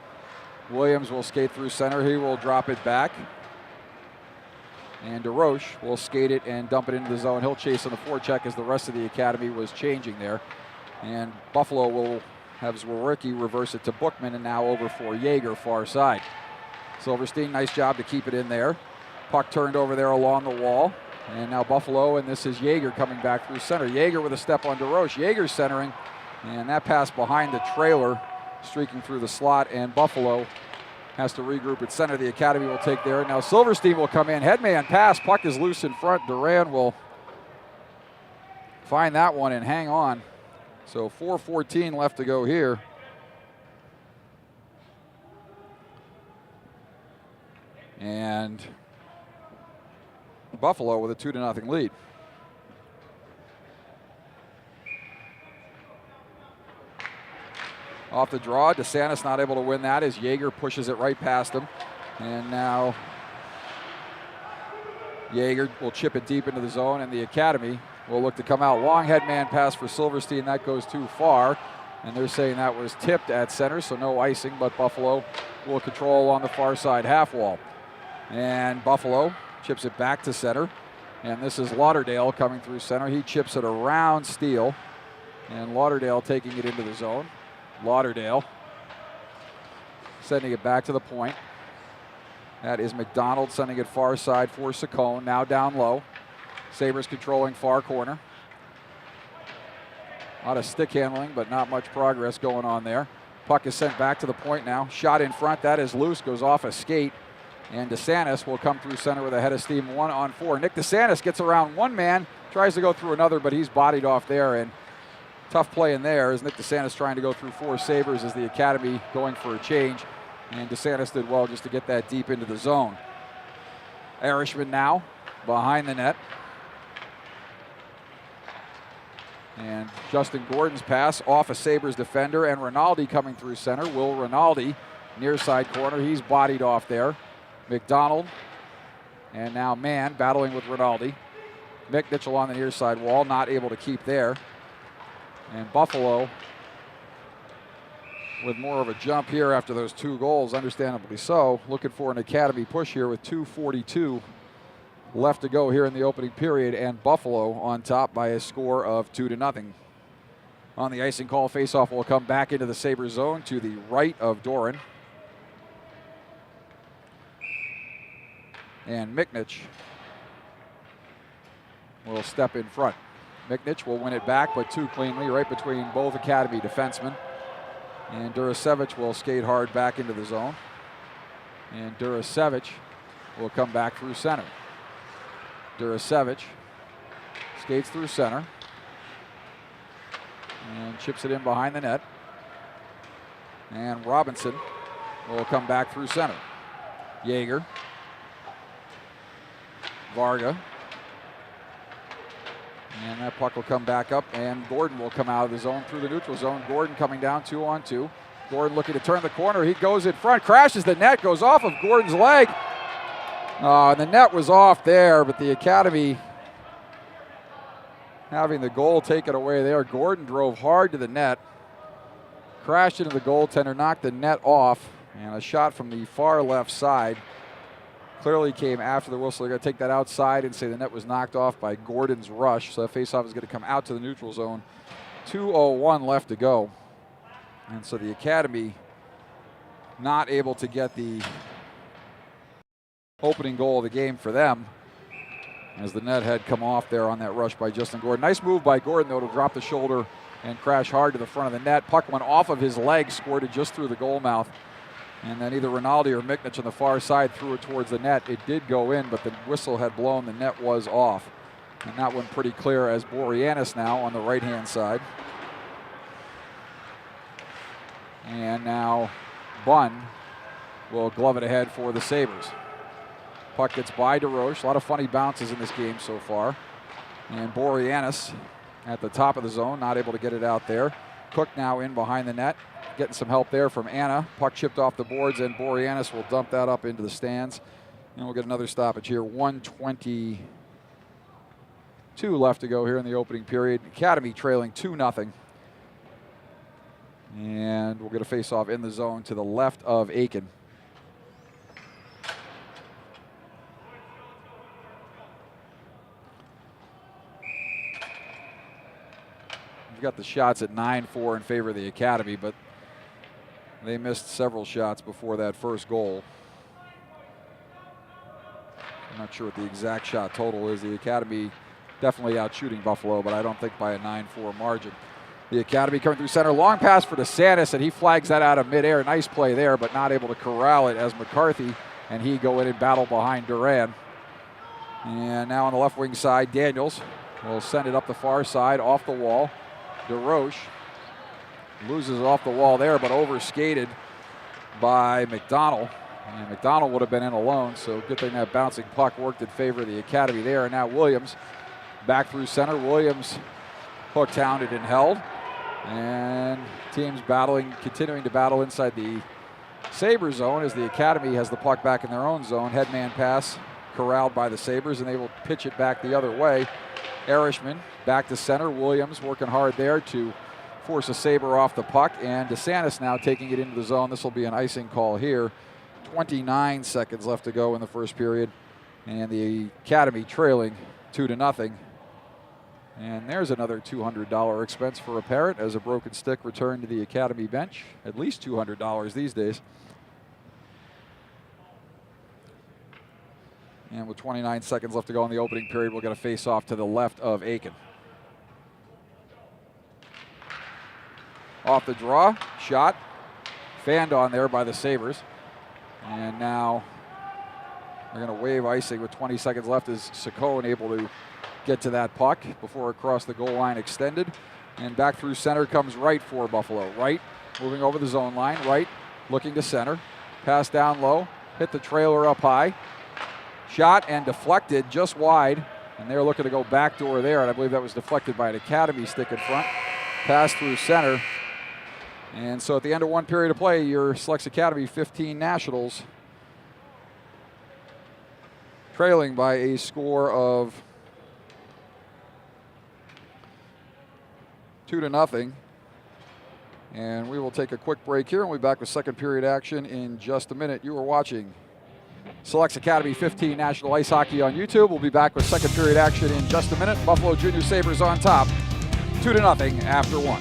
A: Williams will skate through center. He will drop it back. And DeRoche will skate it and dump it into the zone. He'll chase on the forecheck as the rest of the Academy was changing there. And Buffalo will have Zwerwicki reverse it to Bookman, and now over for Yeager, far side. Silverstein, nice job to keep it in there. Puck turned over there along the wall. And now Buffalo, and this is Yeager coming back through center. Yeager with a step on DeRoche. Yeager centering, and that pass behind the trailer, streaking through the slot, and Buffalo has to regroup at center. The Academy will take there. Now Silverstein will come in. Headman pass. Puck is loose in front. Duran will find that one and hang on. So 4:14 left to go here. And Buffalo with a 2-0 lead. Off the draw, DeSantis not able to win that as Yeager pushes it right past him. And now Yeager will chip it deep into the zone, and the Academy will look to come out. Long headman pass for Silverstein. That goes too far, and they're saying that was tipped at center, so no icing, but Buffalo will control on the far side half wall. And Buffalo chips it back to center. And this is Lauderdale coming through center. He chips it around Steele. And Lauderdale taking it into the zone. Lauderdale sending it back to the point. That is McDonald sending it far side for Saccone. Now down low. Sabres controlling far corner. A lot of stick handling, but not much progress going on there. Puck is sent back to the point now. Shot in front. That is loose. Goes off a skate. And DeSantis will come through center with a head of steam 1-on-4. Nick DeSantis gets around one man, tries to go through another, but he's bodied off there. And tough play in there as Nick DeSantis trying to go through 4 Sabres as the Academy going for a change. And DeSantis did well just to get that deep into the zone. Irishman now behind the net. And Justin Gordon's pass off a Sabres defender, and Rinaldi coming through center. Will Rinaldi, near side corner. He's bodied off there. McDonald, and now Mann battling with Rinaldi. McNichol along the near side wall, not able to keep there. And Buffalo with more of a jump here after those 2 goals, understandably so. Looking for an Academy push here with 2:42 left to go here in the opening period, and Buffalo on top by a score of 2-0. On the icing call, faceoff will come back into the Sabres zone to the right of Doran. And Miknich will step in front. Miknich will win it back, but too cleanly, right between both Academy defensemen. And Durasevich will skate hard back into the zone. And Durasevich will come back through center. Durasevich skates through center. And chips it in behind the net. And Robinson will come back through center. Yeager. Varga. And that puck will come back up, and Gordon will come out of the zone through the neutral zone. Gordon coming down 2-on-2. Gordon looking to turn the corner. He goes in front, crashes the net, goes off of Gordon's leg. And the net was off there, but the Academy having the goal taken away there. Gordon drove hard to the net, crashed into the goaltender, knocked the net off, and a shot from the far left side clearly came after the whistle. They're going to take that outside and say the net was knocked off by Gordon's rush. So that faceoff is going to come out to the neutral zone. 2:01 left to go. And so the Academy not able to get the opening goal of the game for them as the net had come off there on that rush by Justin Gordon. Nice move by Gordon, though, to drop the shoulder and crash hard to the front of the net. Puck went off of his leg, squirted just through the goal mouth. And then either Rinaldi or Miknich on the far side threw it towards the net. It did go in, but the whistle had blown. The net was off. And that one pretty clear as Boreanaz now on the right-hand side. And now Bunn will glove it ahead for the Sabres. Puck gets by DeRoche. A lot of funny bounces in this game so far. And Boreanaz at the top of the zone, not able to get it out there. Cook now in behind the net. Getting some help there from Anna. Puck chipped off the boards, and Boreanaz will dump that up into the stands. And we'll get another stoppage here. 1:22 left to go here in the opening period. Academy trailing 2-0. And we'll get a face-off in the zone to the left of Aiken. We've got the shots at 9-4 in favor of the Academy, but they missed several shots before that first goal. I'm not sure what the exact shot total is. The Academy definitely out shooting Buffalo, but I don't think by a 9-4 margin. The Academy coming through center. Long pass for DeSantis, and he flags that out of midair. Nice play there, but not able to corral it as McCarthy and he go in and battle behind Duran. And now on the left wing side, Daniels will send it up the far side, off the wall. DeRoche loses it off the wall there, but overskated by McDonald. And McDonald would have been in alone, so good thing that bouncing puck worked in favor of the Academy there. And now Williams back through center. Williams hooked, hounded, and held. And teams battling, continuing to battle inside the Sabres zone as the Academy has the puck back in their own zone. Headman pass corralled by the Sabres, and they will pitch it back the other way. Irishman back to center. Williams working hard there to force a Sabre off the puck, and DeSantis now taking it into the zone. This will be an icing call here 29 seconds left to go in the first period. And the Academy trailing 2-0. And there's another $200 expense for a parent as a broken stick returned to the Academy bench. At least $200 these days. And with 29 seconds left to go in the opening period, we'll get a face-off to the left of Aiken. Off the draw, shot, fanned on there by the Sabres. And now they're going to wave icing with 20 seconds left as Saccone able to get to that puck before it crossed the goal line extended. And back through center comes Wright for Buffalo. Wright moving over the zone line. Wright looking to center. Pass down low. Hit the trailer up high. Shot and deflected just wide. And they're looking to go backdoor there. And I believe that was deflected by an Academy stick in front. Pass through center. And so at the end of one period of play, your SASKS Academy 15 Nationals trailing by a score of 2-0. And we will take a quick break here and we'll be back with second period action in just a minute. You are watching SASKS Academy 15 National Ice Hockey on YouTube. We'll be back with second period action in just a minute. Buffalo Junior Sabres on top, 2-0 after one.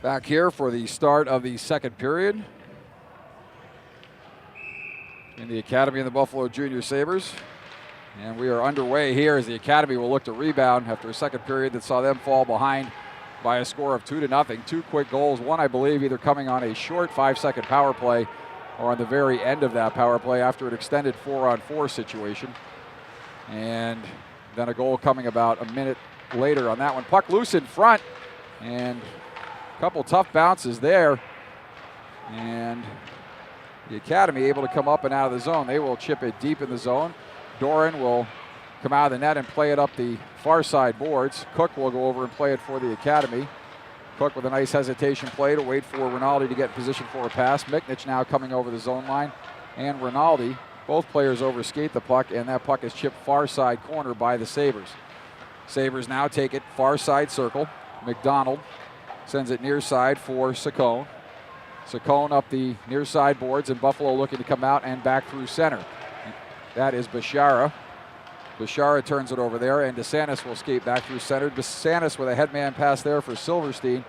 A: Back here for the start of the second period in the Academy and the Buffalo Junior Sabres. And we are underway here as the Academy will look to rebound after a second period that saw them fall behind by a score of 2-0. Two quick goals, one I believe either coming on a short 5-second power play or on the very end of that power play after an extended 4-on-4 situation. And then a goal coming about a minute later on that one. Puck loose in front and couple tough bounces there, and the Academy able to come up and out of the zone. They will chip it deep in the zone. Doran will come out of the net and play it up the far side boards. Cook will go over and play it for the Academy. Cook with a nice hesitation play to wait for Rinaldi to get in position for a pass. Miknich now coming over the zone line, and Rinaldi, both players overskate the puck, and that puck is chipped far side corner by the Sabres. Sabres now take it far side circle. McDonald sends it near side for Saccone. Saccone up the near side boards, and Buffalo looking to come out and back through center. That is Bashara. Bashara turns it over there, and DeSantis will skate back through center. DeSantis with a headman pass there for Silverstein,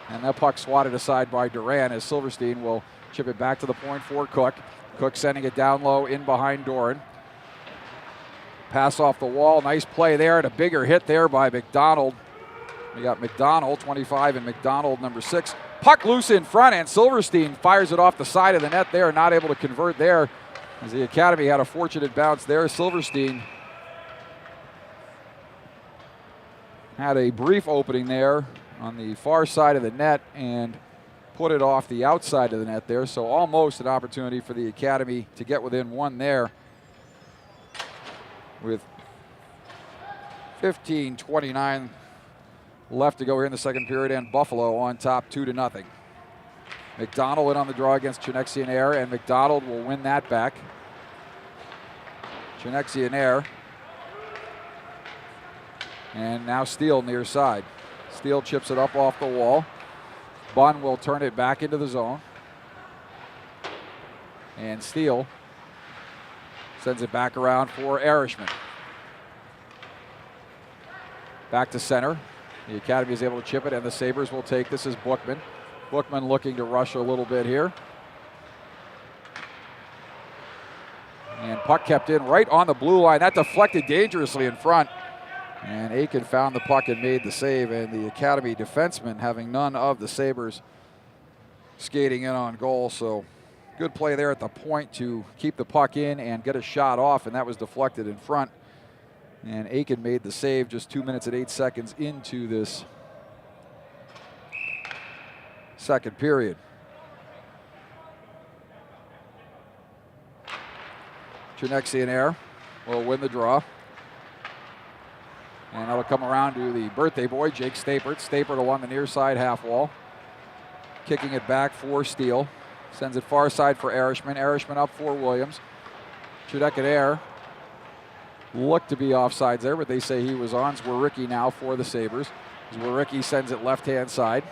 A: and that puck swatted aside by Duran as Silverstein will chip it back to the point for Cook. Cook sending it down low in behind Doran. Pass off the wall, nice play there, and a bigger hit there by McDonald. We got McDonald, 25, and McDonald, number 6. Puck loose in front, and Silverstein fires it off the side of the net there, not able to convert there as the Academy had a fortunate bounce there. Silverstein had a brief opening there on the far side of the net and put it off the outside of the net there, so almost an opportunity for the Academy to get within one there with 15:29 left to go here in the second period, and Buffalo on top 2-0. McDonald in on the draw against Chinexi and Air, and McDonald will win that back. Chinexi and Air. And now Steele near side. Steele chips it up off the wall. Bunn will turn it back into the zone. And Steele sends it back around for Erishman. Back to center. The Academy is able to chip it, and the Sabres will take this as Bookman. Bookman looking to rush a little bit here. And puck kept in right on the blue line. That deflected dangerously in front. And Aiken found the puck and made the save. And the Academy defenseman, having none of the Sabres skating in on goal. So good play there at the point to keep the puck in and get a shot off. And that was deflected in front. And Aiken made the save just 2 minutes and 8 seconds into this second period. Chinexi and Air will win the draw. And that'll come around to the birthday boy, Jake Stapert. Stapert along the near side half wall. Kicking it back for Steele. Sends it far side for Erishman. Erishman up for Williams. Chudek and Air looked to be offsides there, but they say he was on. Zwericki now for the Sabres. Zwericki sends it left-hand side.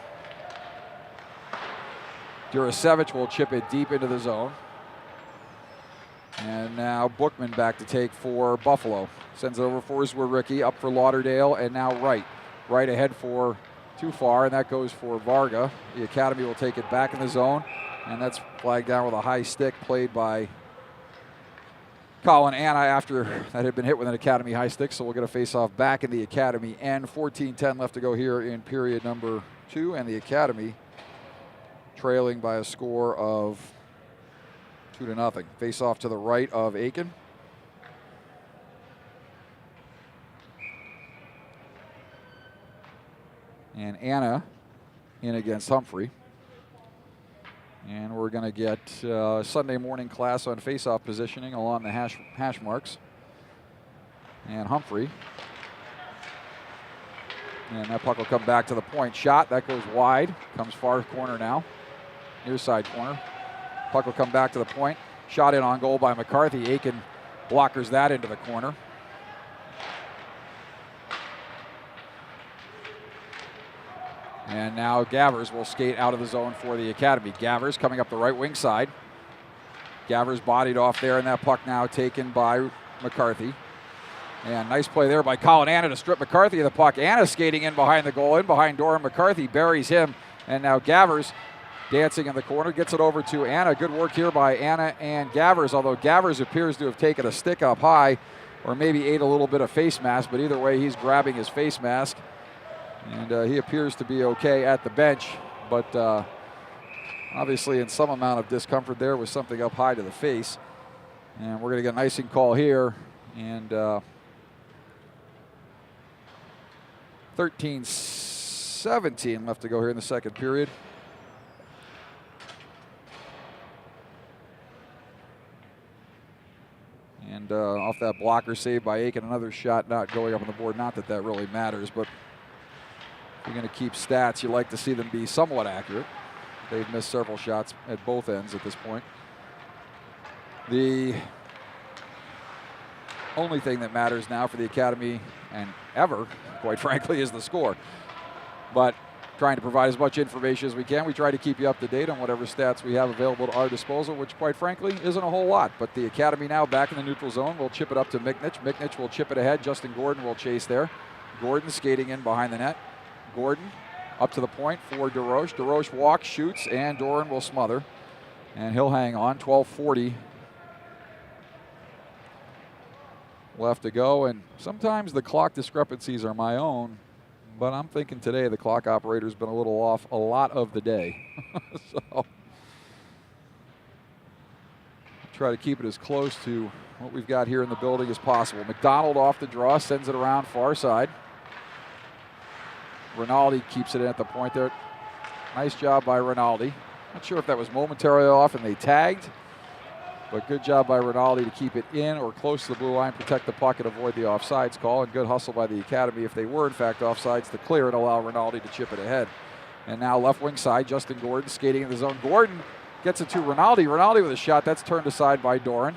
A: Jurasevich will chip it deep into the zone. And now Bookman back to take for Buffalo. Sends it over for Zwericki, up for Lauderdale, and now right. Right ahead for too far, and that goes for Varga. The Academy will take it back in the zone, and that's flagged down with a high stick played by Colin Anna after that had been hit with an Academy high stick, so we'll get a face-off back in the Academy end. 14-10 left to go here in period number 2, and the Academy trailing by a score of 2-0. Face-off to the right of Aiken. And Anna in against Humphrey. And we're going to get Sunday morning class on face-off positioning along the hash marks. And Humphrey. And that puck will come back to the point. Shot, that goes wide. Comes far corner now. Near side corner. Puck will come back to the point. Shot in on goal by McCarthy. Aiken blockers that into the corner. And now Gavers will skate out of the zone for the Academy. Gavers coming up the right wing side. Gavers bodied off there, and that puck now taken by McCarthy. And nice play there by Colin Anna to strip McCarthy of the puck. Anna skating in behind the goal, in behind Doran. McCarthy buries him, and now Gavers dancing in the corner, gets it over to Anna. Good work here by Anna and Gavers, although Gavers appears to have taken a stick up high or maybe ate a little bit of face mask, but either way, he's grabbing his face mask. And he appears to be okay at the bench, but obviously in some amount of discomfort there with something up high to the face. And we're going to get an icing call here. And 13-17 left to go here in the second period. And off that blocker save by Aiken, another shot not going up on the board. Not that that really matters, but if you're going to keep stats, you like to see them be somewhat accurate. They've missed several shots at both ends at this point. The only thing that matters now for the Academy, and ever, quite frankly, is the score. But trying to provide as much information as we can. We try to keep you up to date on whatever stats we have available at our disposal, which quite frankly isn't a whole lot. But the Academy now back in the neutral zone. We'll chip it up to Miknich. Miknich will chip it ahead. Justin Gordon will chase there. Gordon skating in behind the net. Gordon up to the point for DeRoche. DeRoche walks, shoots, and Doran will smother. And he'll hang on. 12:40 left to go. And sometimes the clock discrepancies are my own, but I'm thinking today the clock operator's been a little off a lot of the day. So try to keep it as close to what we've got here in the building as possible. McDonald off the draw, sends it around far side. Rinaldi keeps it in at the point there. Nice job by Rinaldi. Not sure if that was momentarily off and they tagged, but good job by Rinaldi to keep it in or close to the blue line, protect the puck and avoid the offsides call, and good hustle by the Academy if they were in fact offsides to clear it, allow Rinaldi to chip it ahead. And now left wing side, Justin Gordon skating in the zone. Gordon gets it to Rinaldi. Rinaldi with a shot. That's turned aside by Doran.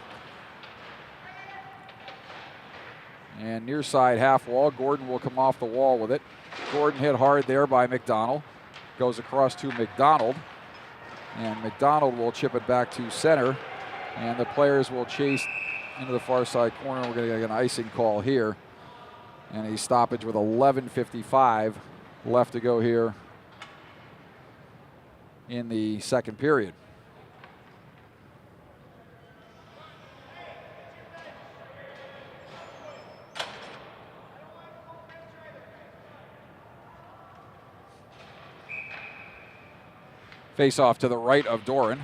A: And near side half wall, Gordon will come off the wall with it. Gordon hit hard there by McDonald. Goes across to McDonald. And McDonald will chip it back to center. And the players will chase into the far side corner. We're going to get an icing call here. And a stoppage with 11:55 left to go here in the second period. Face off to the right of Doran.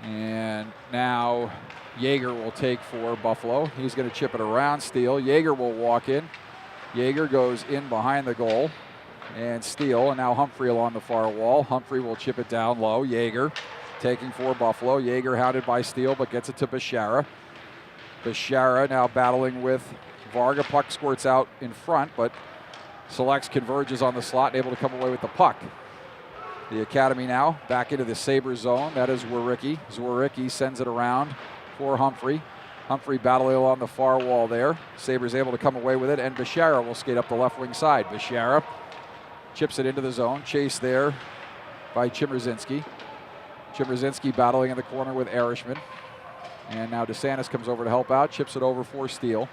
A: And now Yeager will take for Buffalo. He's going to chip it around, steal. Yeager will walk in. Yeager goes in behind the goal and steal. And now Humphrey along the far wall. Humphrey will chip it down low. Yeager taking for Buffalo. Yeager hounded by Steele, but gets it to Bishara. Bishara now battling with Varga. Puck squirts out in front, but selects, converges on the slot, and able to come away with the puck. The Academy now back into the Sabres zone. That is Zwericki. Zwericki sends it around for Humphrey. Humphrey battling along the far wall there. Sabres able to come away with it, and Bishara will skate up the left wing side. Bishara chips it into the zone. Chase there by Chimmerzinski. Chimmerzinski battling in the corner with Erishman. And now DeSantis comes over to help out. Chips it over for Steele.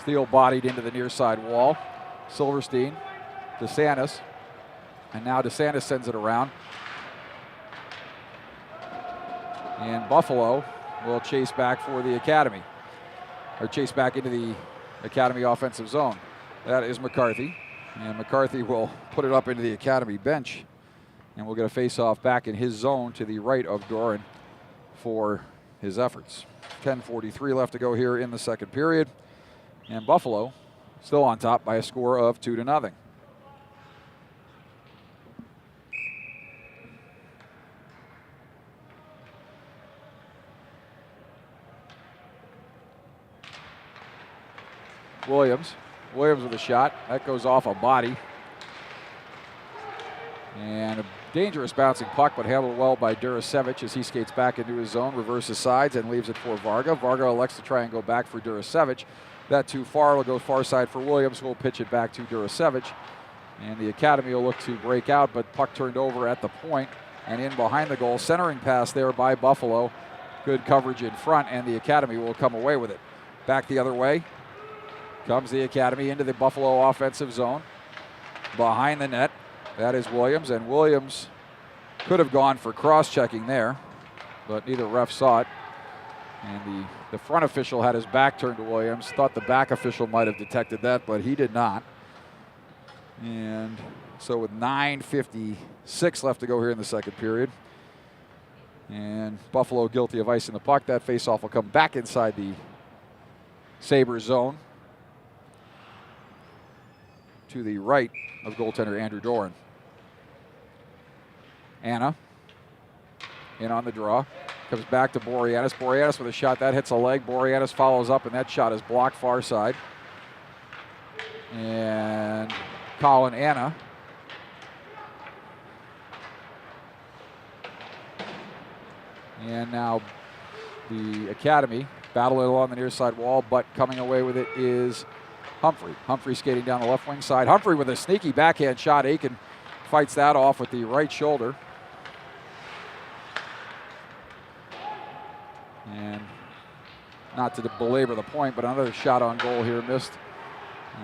A: Steele bodied into the near side wall. Silverstein, DeSantis. And now DeSantis sends it around. And Buffalo will chase back for the Academy. Or chase back into the Academy offensive zone. That is McCarthy. And McCarthy will put it up into the Academy bench. And we'll get a face-off back in his zone to the right of Doran for his efforts. 10:43 left to go here in the second period. And Buffalo still on top by a score of 2-0. Williams with a shot. That goes off a body. And a dangerous bouncing puck, but handled well by Durasevich as he skates back into his zone, reverses sides, and leaves it for Varga. Varga elects to try and go back for Durasevich. That too far will go far side for Williams, who will pitch it back to Durasevich. And the Academy will look to break out, but puck turned over at the point and in behind the goal. Centering pass there by Buffalo. Good coverage in front, and the Academy will come away with it. Back the other way comes the Academy into the Buffalo offensive zone. Behind the net, that is Williams, and Williams could have gone for cross-checking there, but neither ref saw it. And the front official had his back turned to Williams. Thought the back official might have detected that, but he did not. And so with 9:56 left to go here in the second period, and Buffalo guilty of icing the puck, that faceoff will come back inside the Sabres zone to the right of goaltender Andrew Doran. Anna in on the draw. Comes back to Boreanaz. Boreanaz with a shot. That hits a leg. Boreanaz follows up, and that shot is blocked far side. And Colin Anna. And now the Academy battling along the near side wall, but coming away with it is Humphrey. Humphrey skating down the left wing side. Humphrey with a sneaky backhand shot. Aiken fights that off with the right shoulder. And not to belabor the point, but another shot on goal here missed.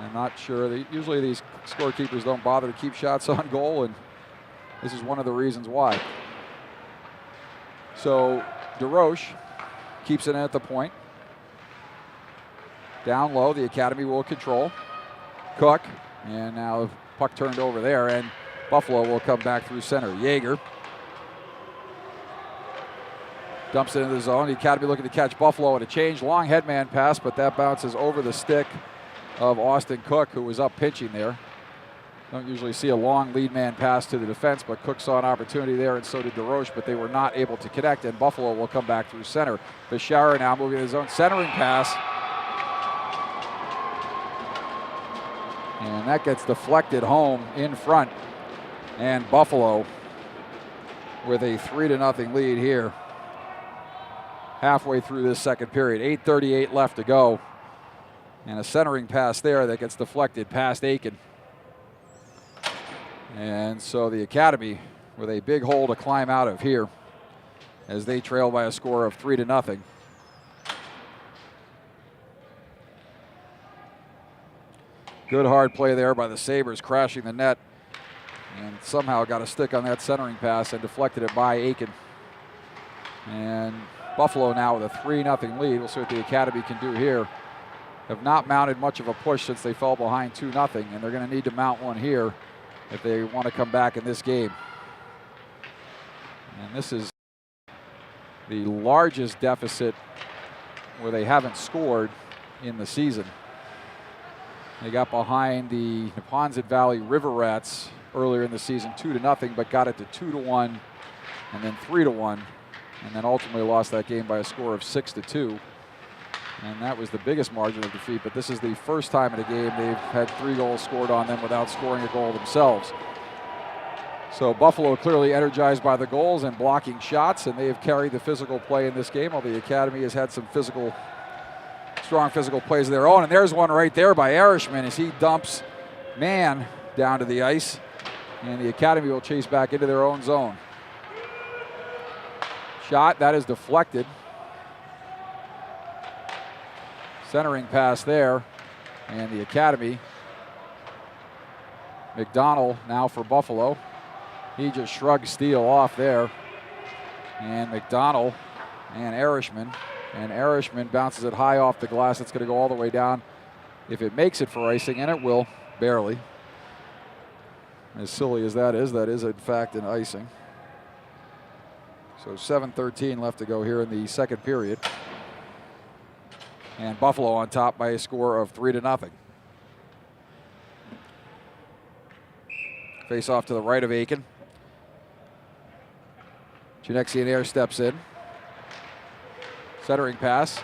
A: I'm not sure. Usually these scorekeepers don't bother to keep shots on goal, and this is one of the reasons why. So DeRoche keeps it in at the point. Down low, the Academy will control. Cook, and now puck turned over there, and Buffalo will come back through center. Yeager dumps it into the zone. The Academy looking to catch Buffalo at a change. Long headman pass, but that bounces over the stick of Austin Cook, who was up pitching there. Don't usually see a long lead man pass to the defense, but Cook saw an opportunity there, and so did DeRoche, but they were not able to connect, and Buffalo will come back through center. Bishara now moving to the zone. Centering pass. And that gets deflected home in front. And Buffalo with a 3-0 lead here. Halfway through this second period. 8:38 left to go. And a centering pass there that gets deflected past Aiken. And so the Academy with a big hole to climb out of here as they trail by a score of 3-0. Good hard play there by the Sabres, crashing the net, and somehow got a stick on that centering pass and deflected it by Aiken. And Buffalo now with a 3-0 lead. We'll see what the Academy can do here. Have not mounted much of a push since they fell behind 2-0, and they're going to need to mount one here if they want to come back in this game. And this is the largest deficit where they haven't scored in the season. They got behind the Neponset Valley River Rats earlier in the season 2-0, but got it to 2-1 and then 3-1, and then ultimately lost that game by a score of 6-2. And that was the biggest margin of defeat, but this is the first time in a game they've had 3 goals scored on them without scoring a goal themselves. So Buffalo clearly energized by the goals and blocking shots, and they have carried the physical play in this game, while the Academy has had some strong physical plays of their own. And there's one right there by Erishman as he dumps Mann down to the ice, and the Academy will chase back into their own zone. Shot, that is deflected. Centering pass there, and the Academy. McDonald now for Buffalo. He just shrugged Steele off there. And McDonald and Erishman. And Erishman bounces it high off the glass. It's going to go all the way down if it makes it for icing, and it will, barely. As silly as that is in fact an icing. So 7:13 left to go here in the second period. And Buffalo on top by a score of 3-0. Face off to the right of Aiken. Janexian Air steps in. Centering pass.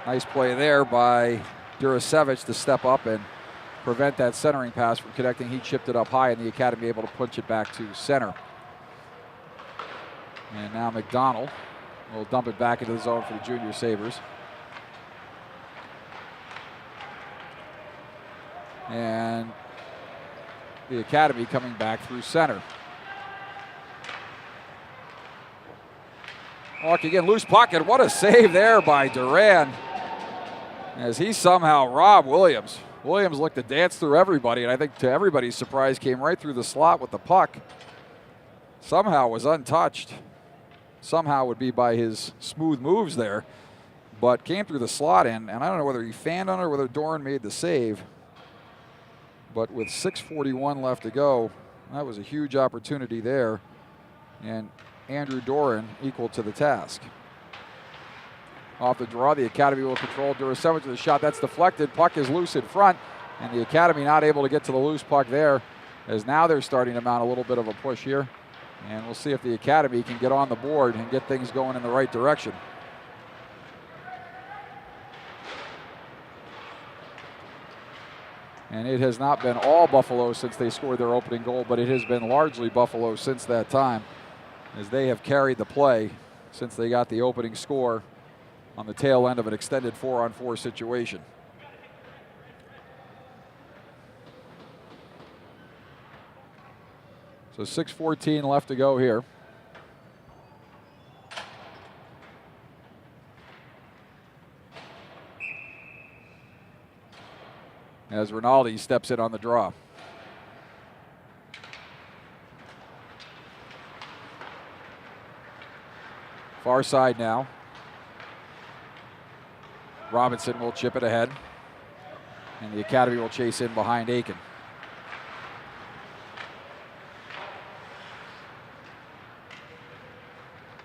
A: Nice play there by Durasevich to step up and prevent that centering pass from connecting. He chipped it up high, and the Academy able to punch it back to center. And now McDonald will dump it back into the zone for the Junior Sabres. And the Academy coming back through center. Hawk again, loose pocket. What a save there by Duran as he somehow robbed Williams. Williams looked to dance through everybody, and I think to everybody's surprise came right through the slot with the puck. Somehow was untouched. Somehow would be by his smooth moves there, but came through the slot, and I don't know whether he fanned on it or whether Doran made the save. But with 6:41 left to go, that was a huge opportunity there. And Andrew Doran equal to the task. Off the draw, the Academy will control. Durasevich to the shot. That's deflected. Puck is loose in front. And the Academy not able to get to the loose puck there, as now they're starting to mount a little bit of a push here. And we'll see if the Academy can get on the board and get things going in the right direction. And it has not been all Buffalo since they scored their opening goal, but it has been largely Buffalo since that time, as they have carried the play since they got the opening score on the tail end of an extended 4-on-4 situation. So 6:14 left to go here. As Rinaldi steps in on the draw. Far side now. Robinson will chip it ahead, and the Academy will chase in behind Aiken.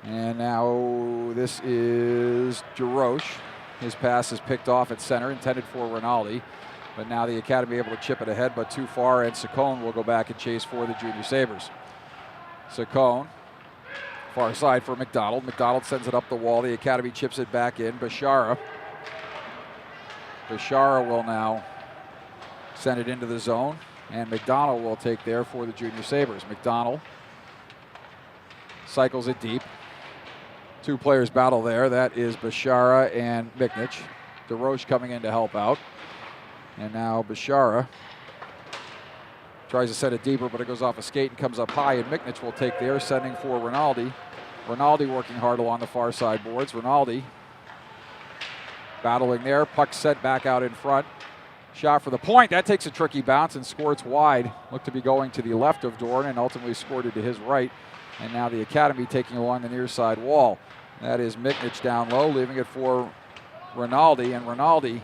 A: And now this is Jarosh. His pass is picked off at center, intended for Rinaldi. But now the Academy able to chip it ahead, but too far, and Saccone will go back and chase for the Junior Sabres. Saccone, far side for McDonald. McDonald sends it up the wall. The Academy chips it back in. Bashara will now Send it into the zone, and McDonald will take there for the Junior Sabres. McDonald cycles it deep. Two players battle there. That is Bashara and Miknich. DeRoche coming in to help out. And now Bashara tries to set it deeper, but it goes off a skate and comes up high, and Miknich will take there, sending for Rinaldi. Rinaldi working hard along the far side boards. Rinaldi battling there. Puck sent back out in front. Shot for the point. That takes a tricky bounce and squirts wide. Looked to be going to the left of Doran and ultimately squirted to his right. And now the Academy taking along the near side wall. That is Miknich down low, leaving it for Rinaldi. And Rinaldi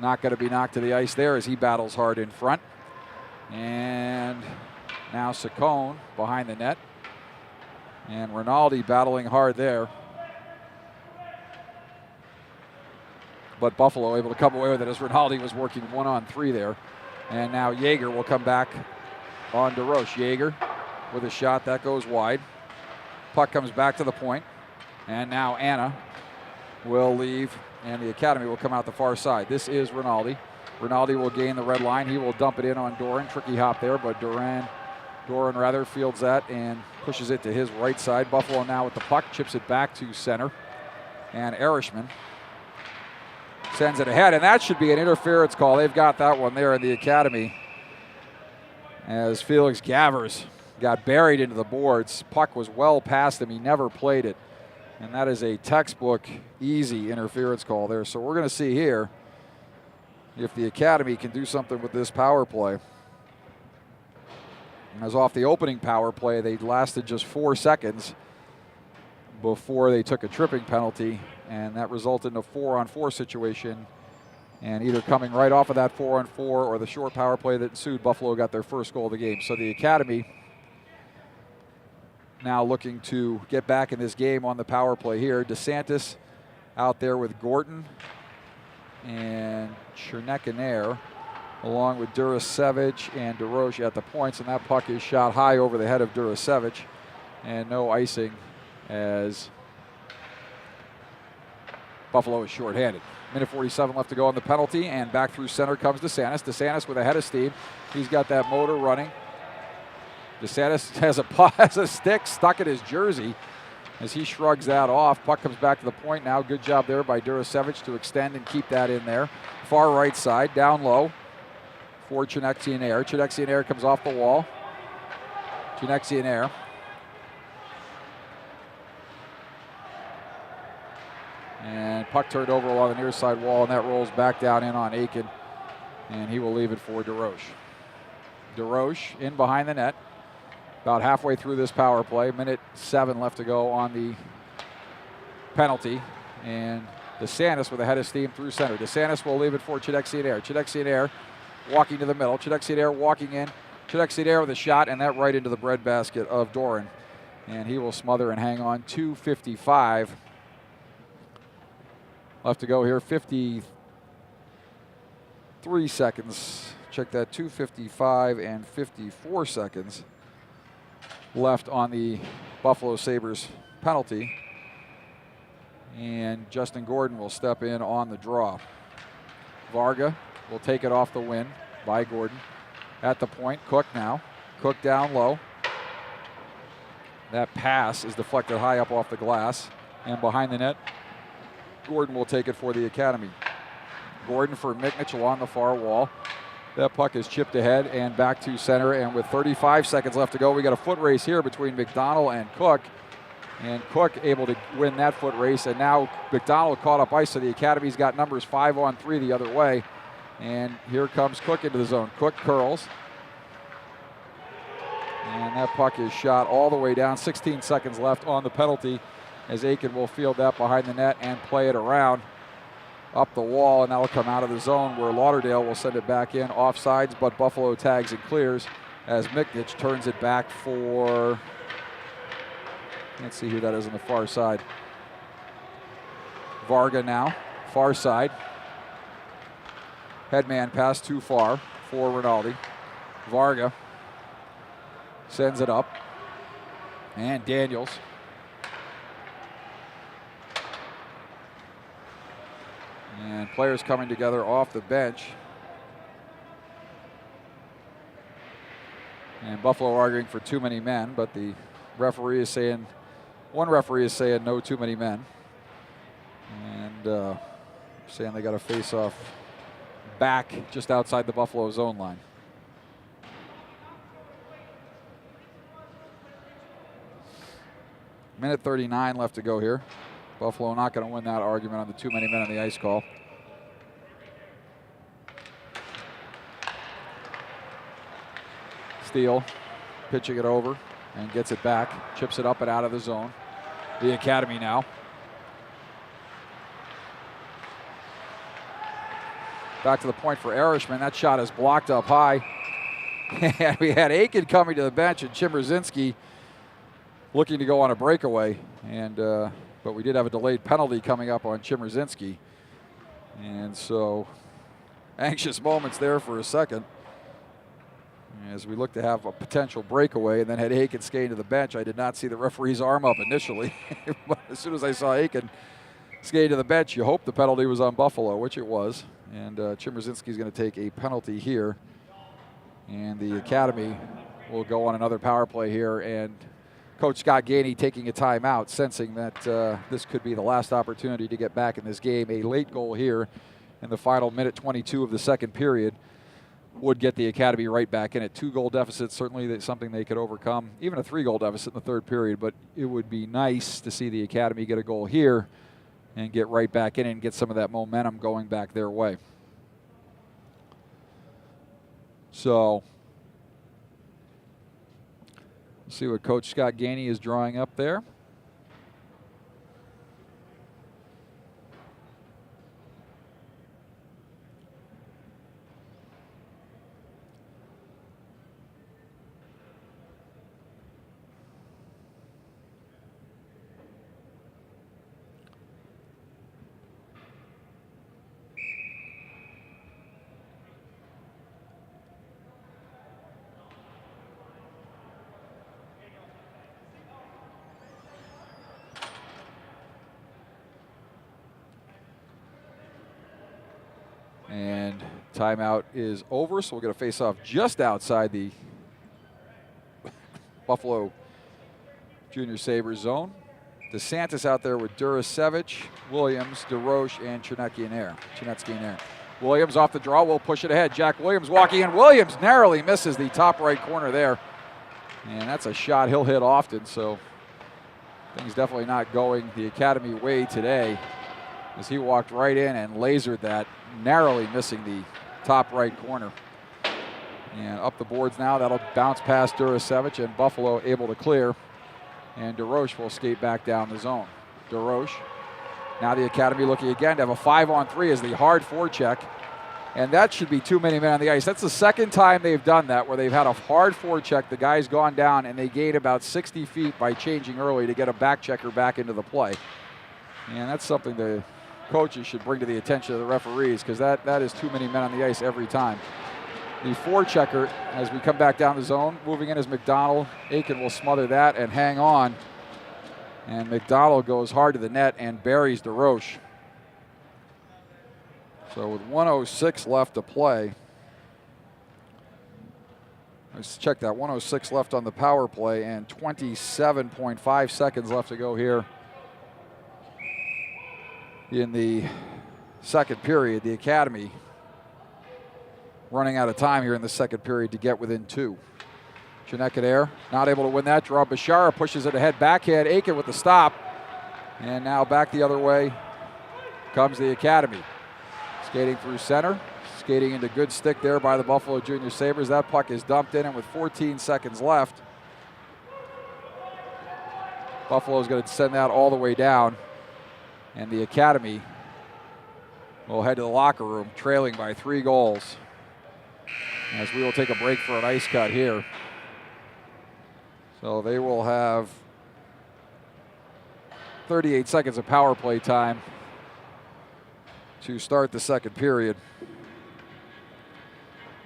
A: not going to be knocked to the ice there as he battles hard in front. And now Saccone behind the net. And Rinaldi battling hard there. But Buffalo able to come away with it as Rinaldi was working 1-on-3 there. And now Yeager will come back on DeRoche. Yeager with a shot that goes wide. Puck comes back to the point. And now Anna will leave, and the Academy will come out the far side. This is Rinaldi. Rinaldi will gain the red line. He will dump it in on Doran. Tricky hop there, but Doran fields that and pushes it to his right side. Buffalo now with the puck, chips it back to center. And Erishman sends it ahead, and that should be an interference call. They've got that one there in the Academy as Felix Gavers got buried into the boards. Puck was well past him. He never played it. And that is a textbook easy interference call there. So we're going to see here if the Academy can do something with this power play. As off the opening power play, they lasted just 4 seconds before they took a tripping penalty, and that resulted in a 4-on-4 situation. And either coming right off of that 4-on-4 or the short power play that ensued, Buffalo got their first goal of the game. So the Academy now looking to get back in this game on the power play here. DeSantis out there with Gorton and Chernekanair, along with Durasevich and DeRoche at the points, and that puck is shot high over the head of Durasevich, and no icing as Buffalo is shorthanded. Minute 47 left to go on the penalty, and back through center comes DeSantis. DeSantis with a head of steam. He's got that motor running. DeSantis has a stick stuck in his jersey as he shrugs that off. Puck comes back to the point now. Good job there by Durasevich to extend and keep that in there. Far right side, down low for Chernekanair. Chernekanair comes off the wall. Chernekanair. And puck turned over along the near side wall, and that rolls back down in on Aiken, and he will leave it for DeRoche. DeRoche in behind the net. About halfway through this power play. Minute 7 left to go on the penalty. And DeSantis with a head of steam through center. DeSantis will leave it for Chernekanair. Chernekanair walking to the middle. Chernekanair walking in. Chernekanair with a shot, and that right into the breadbasket of Doran. And he will smother and hang on. 2:55 left to go here. 53 seconds. Check that, 2:55 and 54 seconds left on the Buffalo Sabres penalty. And Justin Gordon will step in on the draw. Varga will take it off the win by Gordon. At the point, Cook now. Cook down low. That pass is deflected high up off the glass. And behind the net, Gordon will take it for the Academy. Gordon for Miknich along the far wall. That puck is chipped ahead and back to center, and with 35 seconds left to go, we got a foot race here between McDonald and Cook. And Cook able to win that foot race, and now McDonald caught up ice, so the Academy's got numbers 5-on-3 the other way. And here comes Cook into the zone. Cook curls. And that puck is shot all the way down. 16 seconds left on the penalty as Aiken will field that behind the net and play it around up the wall, and that'll come out of the zone where Lauderdale will send it back in. Offsides, but Buffalo tags and clears as Miknich turns it back for, let's see who that is on the far side. Varga now, far side. Headman pass too far for Rinaldi. Varga sends it up, and Daniels and players coming together off the bench And Buffalo arguing for too many men, but the referee is saying, one referee is saying no too many men. And saying they got to face off back just outside the Buffalo zone line. Minute 39 left to go here. Buffalo not going to win that argument on the too many men on the ice call. Steele pitching it over and gets it back, chips it up and out of the zone. The Academy now. Back to the point for Erishman. That shot is blocked up high. And we had Aiken coming to the bench and Chimmerzinski looking to go on a breakaway. And but we did have a delayed penalty coming up on Chimmerzinski. And so anxious moments there for a second as we look to have a potential breakaway, and then had Aiken skating to the bench. I did not see the referee's arm up initially. But as soon as I saw Aiken skating to the bench, you hope the penalty was on Buffalo, which it was. And Chimmerzinski is going to take a penalty here. And the Academy will go on another power play here. And Coach Scott Gainey taking a timeout, sensing that this could be the last opportunity to get back in this game. A late goal here in the final minute 22 of the second period would get the Academy right back in it. 2-goal deficit, certainly something they could overcome. Even a 3-goal deficit in the third period, but it would be nice to see the Academy get a goal here and get right back in and get some of that momentum going back their way. So, see what Coach Scott Gainey is drawing up there. And timeout is over, so we're going to face off just outside the Buffalo Junior Sabres zone. DeSantis out there with Durasevich, Williams, DeRoche, and Chernetsky in there. Williams off the draw, will push it ahead. Jack Williams walking in. Williams narrowly misses the top right corner there. And that's a shot he'll hit often, so things definitely not going the Academy way today, as he walked right in and lasered that, narrowly missing the top right corner. And up the boards now, that'll bounce past Durasevich, and Buffalo able to clear. And DeRoche will skate back down the zone. DeRoche, now the Academy looking again to have a 5-on-3 as the hard forecheck. And that should be too many men on the ice. That's the second time they've done that, where they've had a hard forecheck, the guy's gone down, and they gain about 60 feet by changing early to get a back checker back into the play. And that's something the coaches should bring to the attention of the referees, because that is too many men on the ice every time. The forechecker, as we come back down the zone, moving in is McDonald. Aiken will smother that and hang on. And McDonald goes hard to the net and buries DeRoche. So with 1:06 left to play, let's check that, 1:06 left on the power play and 27.5 seconds left to go here in the second period. The Academy running out of time here in the second period to get within 2. Chenekadair not able to win that draw. Bashara pushes it ahead, backhand. Aiken with the stop. And now back the other way comes the Academy. Skating through center, skating into good stick there by the Buffalo Junior Sabres. That puck is dumped in, and with 14 seconds left, Buffalo's going to send that all the way down. And the Academy will head to the locker room trailing by 3 goals. As we will take a break for an ice cut here. So they will have 38 seconds of power play time to start the second period.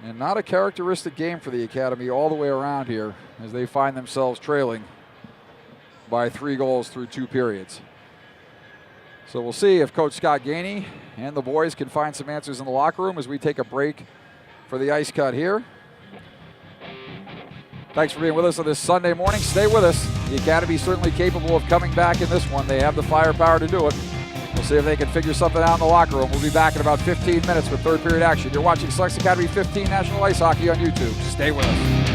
A: And not a characteristic game for the Academy all the way around here, as they find themselves trailing by 3 goals through 2 periods. So we'll see if Coach Scott Gainey and the boys can find some answers in the locker room as we take a break for the ice cut here. Thanks for being with us on this Sunday morning. Stay with us. The Academy is certainly capable of coming back in this one. They have the firepower to do it. We'll see if they can figure something out in the locker room. We'll be back in about 15 minutes with third period action. You're watching SASKS Academy 15 National Ice Hockey on YouTube. Stay with us.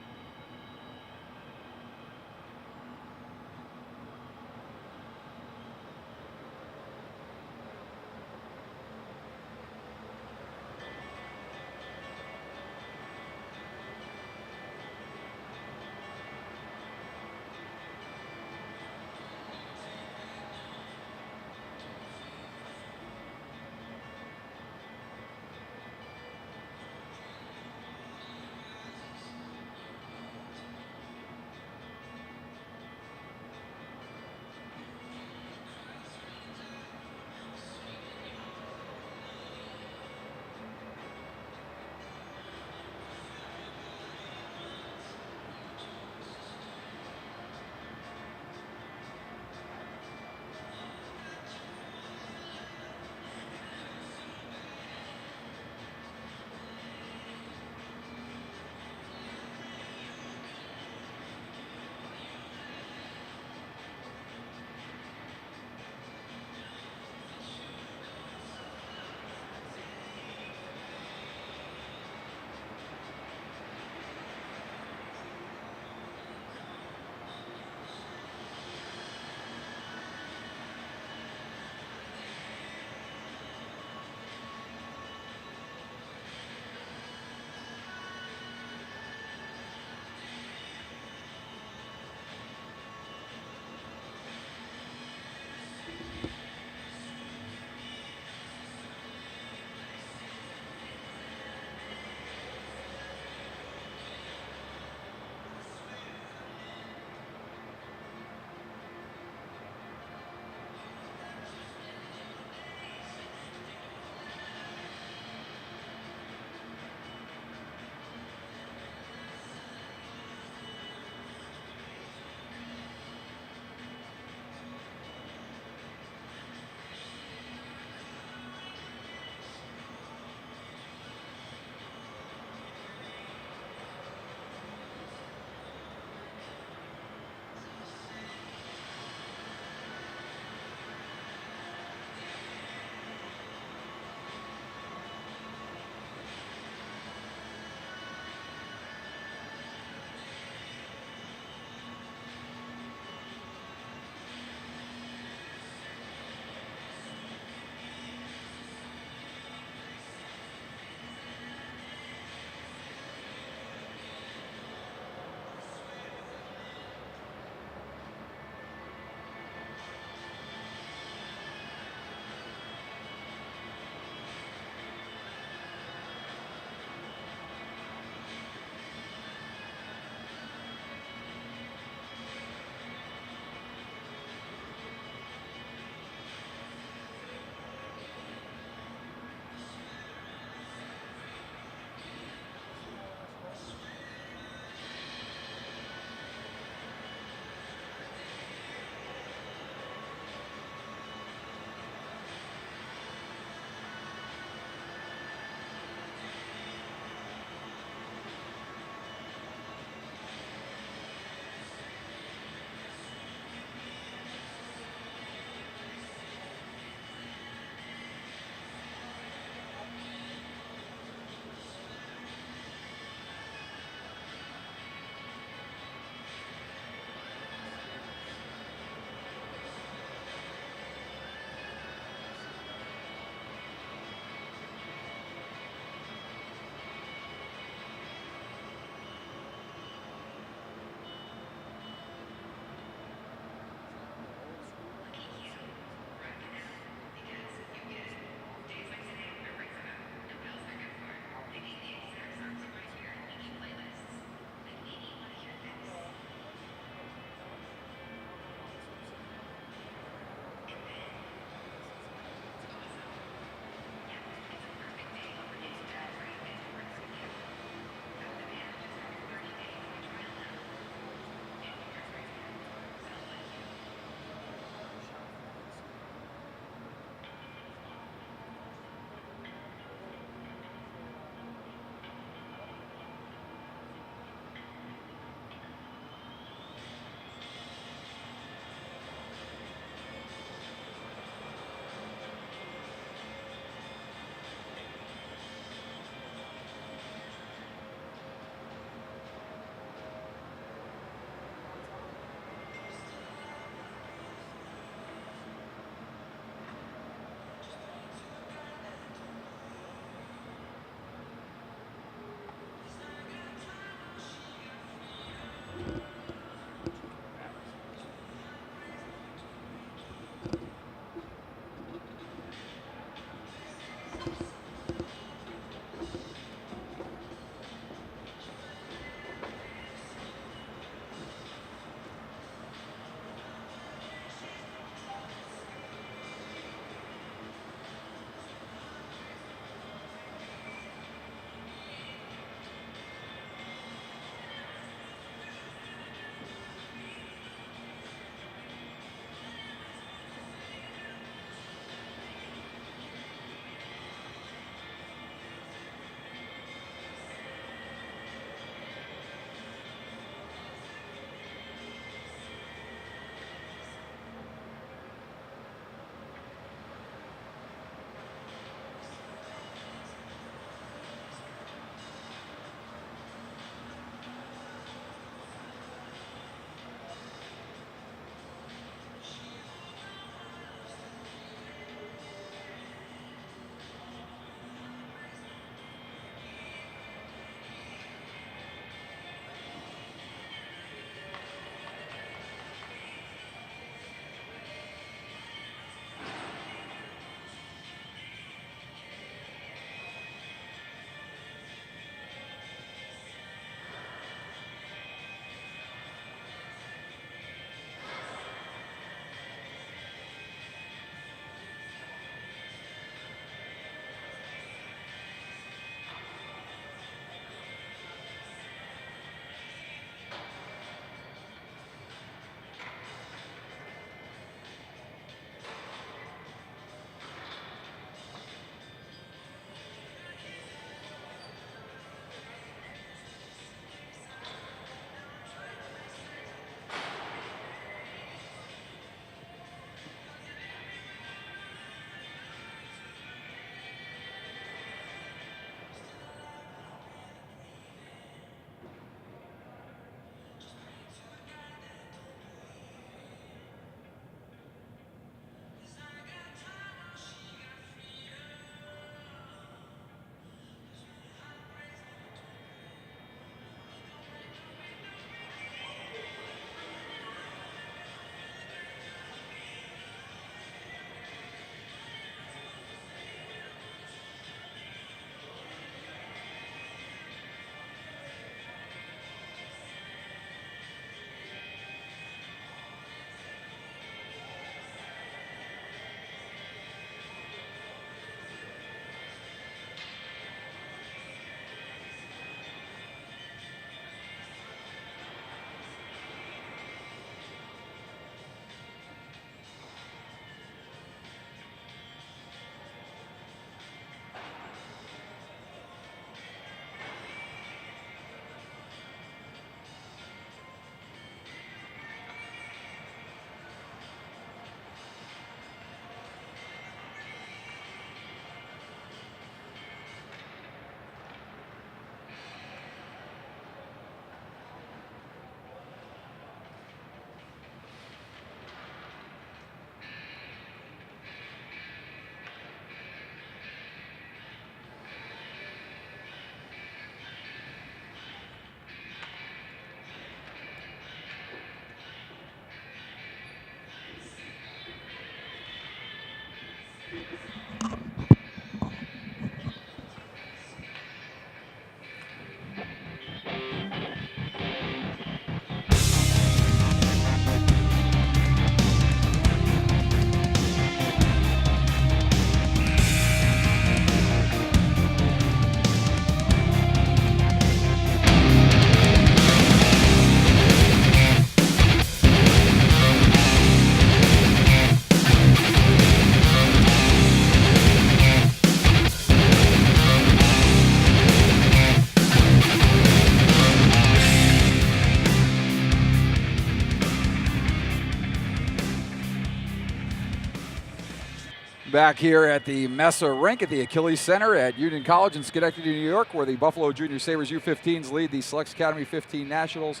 A: Back here at the Mesa Rink at the Achilles Center at Union College in Schenectady, New York, where the Buffalo Junior Sabres U15s lead the SASKS Academy 15 Nationals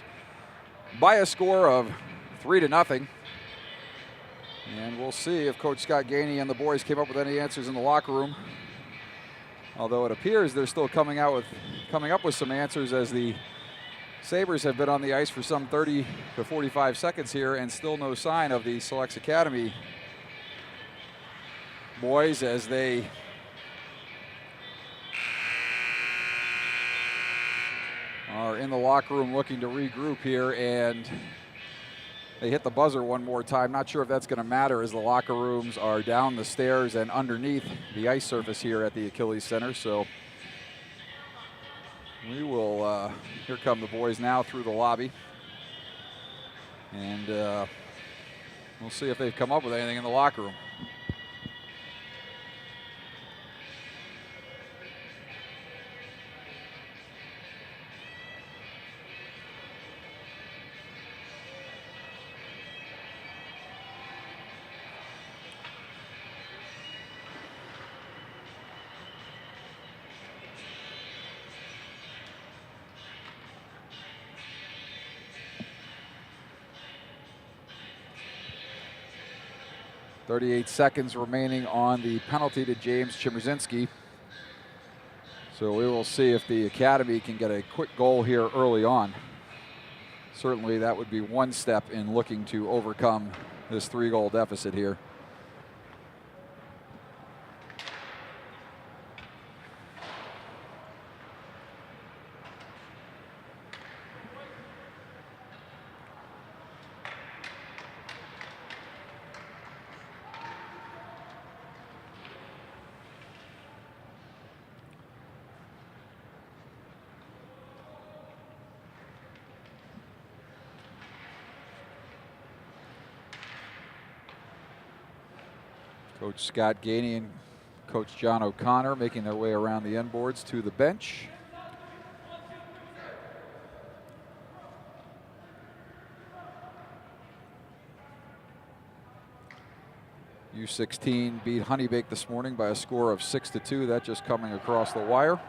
A: by a score of 3-0. And we'll see if Coach Scott Gainey and the boys came up with any answers in the locker room. Although it appears they're still coming up with some answers, as the Sabres have been on the ice for some 30 to 45 seconds here, and still no sign of the SASKS Academy boys, as they are in the locker room looking to regroup here, and they hit the buzzer one more time. Not sure if that's going to matter, as the locker rooms are down the stairs and underneath the ice surface here at the Achilles Center. So we will, here come the boys now through the lobby, and we'll see if they've come up with anything in the locker room. 38 seconds remaining on the penalty to James Chmerzinski. So we will see if the Academy can get a quick goal here early on. Certainly that would be one step in looking to overcome this 3-goal deficit here. Coach Scott Gainey and Coach John O'Connor making their way around the end boards to the bench. U16 beat Honeybake this morning by a score of 6-2. That just coming across the wire.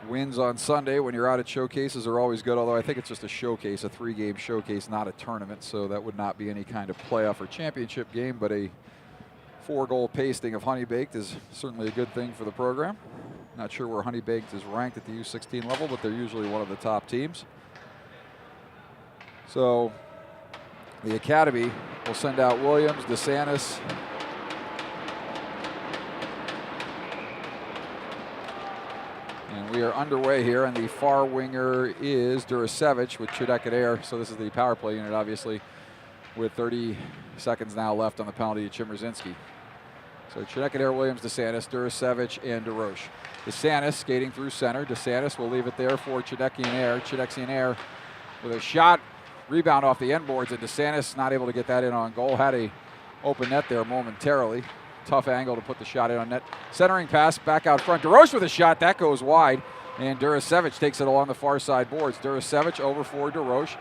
A: Wins on Sunday when you're out at showcases are always good, although I think it's just a showcase, a 3-game showcase, not a tournament, so that would not be any kind of playoff or championship game, but a 4-goal pasting of Honeybaked is certainly a good thing for the program. Not sure where Honeybaked is ranked at the U16 level, but they're usually one of the top teams. So the Academy will send out Williams, DeSantis, and we are underway here, and the far winger is Durasevich with Chudek and Air. So this is the power play unit, obviously, with 30 seconds now left on the penalty to Chmerzinski. So Chudek and Air, Williams, DeSantis, Durasevich, and DeRoche. DeSantis skating through center. DeSantis will leave it there for Chudeki and Air. Chudeki and Air with a shot, rebound off the end boards, and DeSantis not able to get that in on goal. Had a open net there momentarily. Tough angle to put the shot in on net. Centering pass back out front. DeRoche with a shot. That goes wide. And Durasevich takes it along the far side boards. Durasevich over for DeRoche.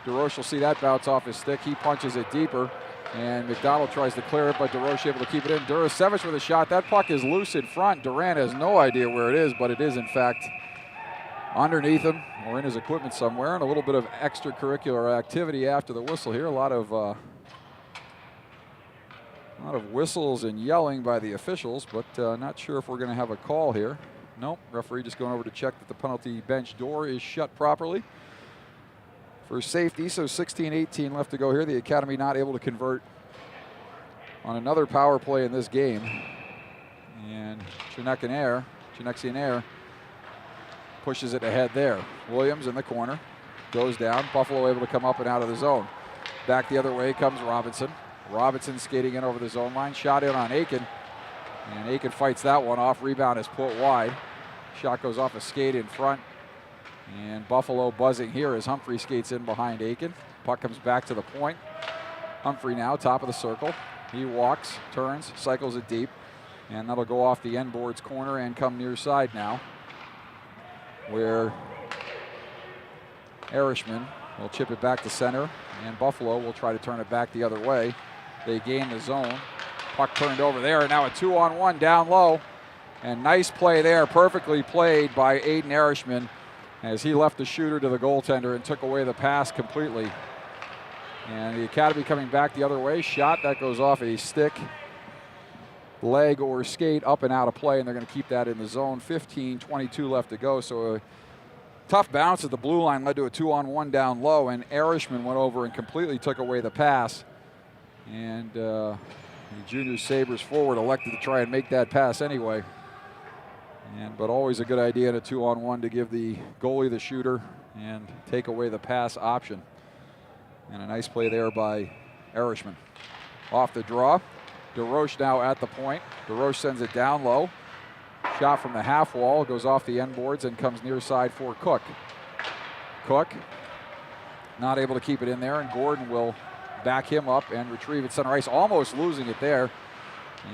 A: DeRoche will see that bounce off his stick. He punches it deeper. And McDonald tries to clear it, but DeRoche able to keep it in. Durasevich with a shot. That puck is loose in front. Durant has no idea where it is, but it is, in fact, underneath him or in his equipment somewhere. And a little bit of extracurricular activity after the whistle here. A lot of whistles and yelling by the officials, but not sure if we're going to have a call here. Nope, referee just going over to check that the penalty bench door is shut properly for safety. So 16-18 left to go here. The Academy not able to convert on another power play in this game. And Chudeki Air pushes it ahead there. Williams in the corner, goes down. Buffalo able to come up and out of the zone. Back the other way comes Robinson. Robinson skating in over the zone line. Shot in on Aiken. And Aiken fights that one off. Rebound is put wide. Shot goes off a skate in front. And Buffalo buzzing here as Humphrey skates in behind Aiken. Puck comes back to the point. Humphrey now top of the circle. He walks, turns, cycles it deep. And that'll go off the end boards corner and come near side now, where Erishman will chip it back to center. And Buffalo will try to turn it back the other way. They gain the zone. Puck turned over there, and now a 2-on-1 down low. And nice play there, perfectly played by Aiden Erishman as he left the shooter to the goaltender and took away the pass completely. And the Academy coming back the other way. Shot that goes off a stick, leg, or skate up and out of play, and they're going to keep that in the zone. 15:22 left to go. So a tough bounce at the blue line led to a 2-on-1 down low, and Erishman went over and completely took away the pass. And the junior Sabres forward elected to try and make that pass anyway. But always a good idea in a 2-on-1 to give the goalie the shooter and take away the pass option. And a nice play there by Erishman. Off the draw, DeRoche now at the point. DeRoche sends it down low. Shot from the half wall, goes off the end boards and comes near side for Cook. Cook not able to keep it in there, and Gordon will back him up and retrieve it center ice, almost losing it there.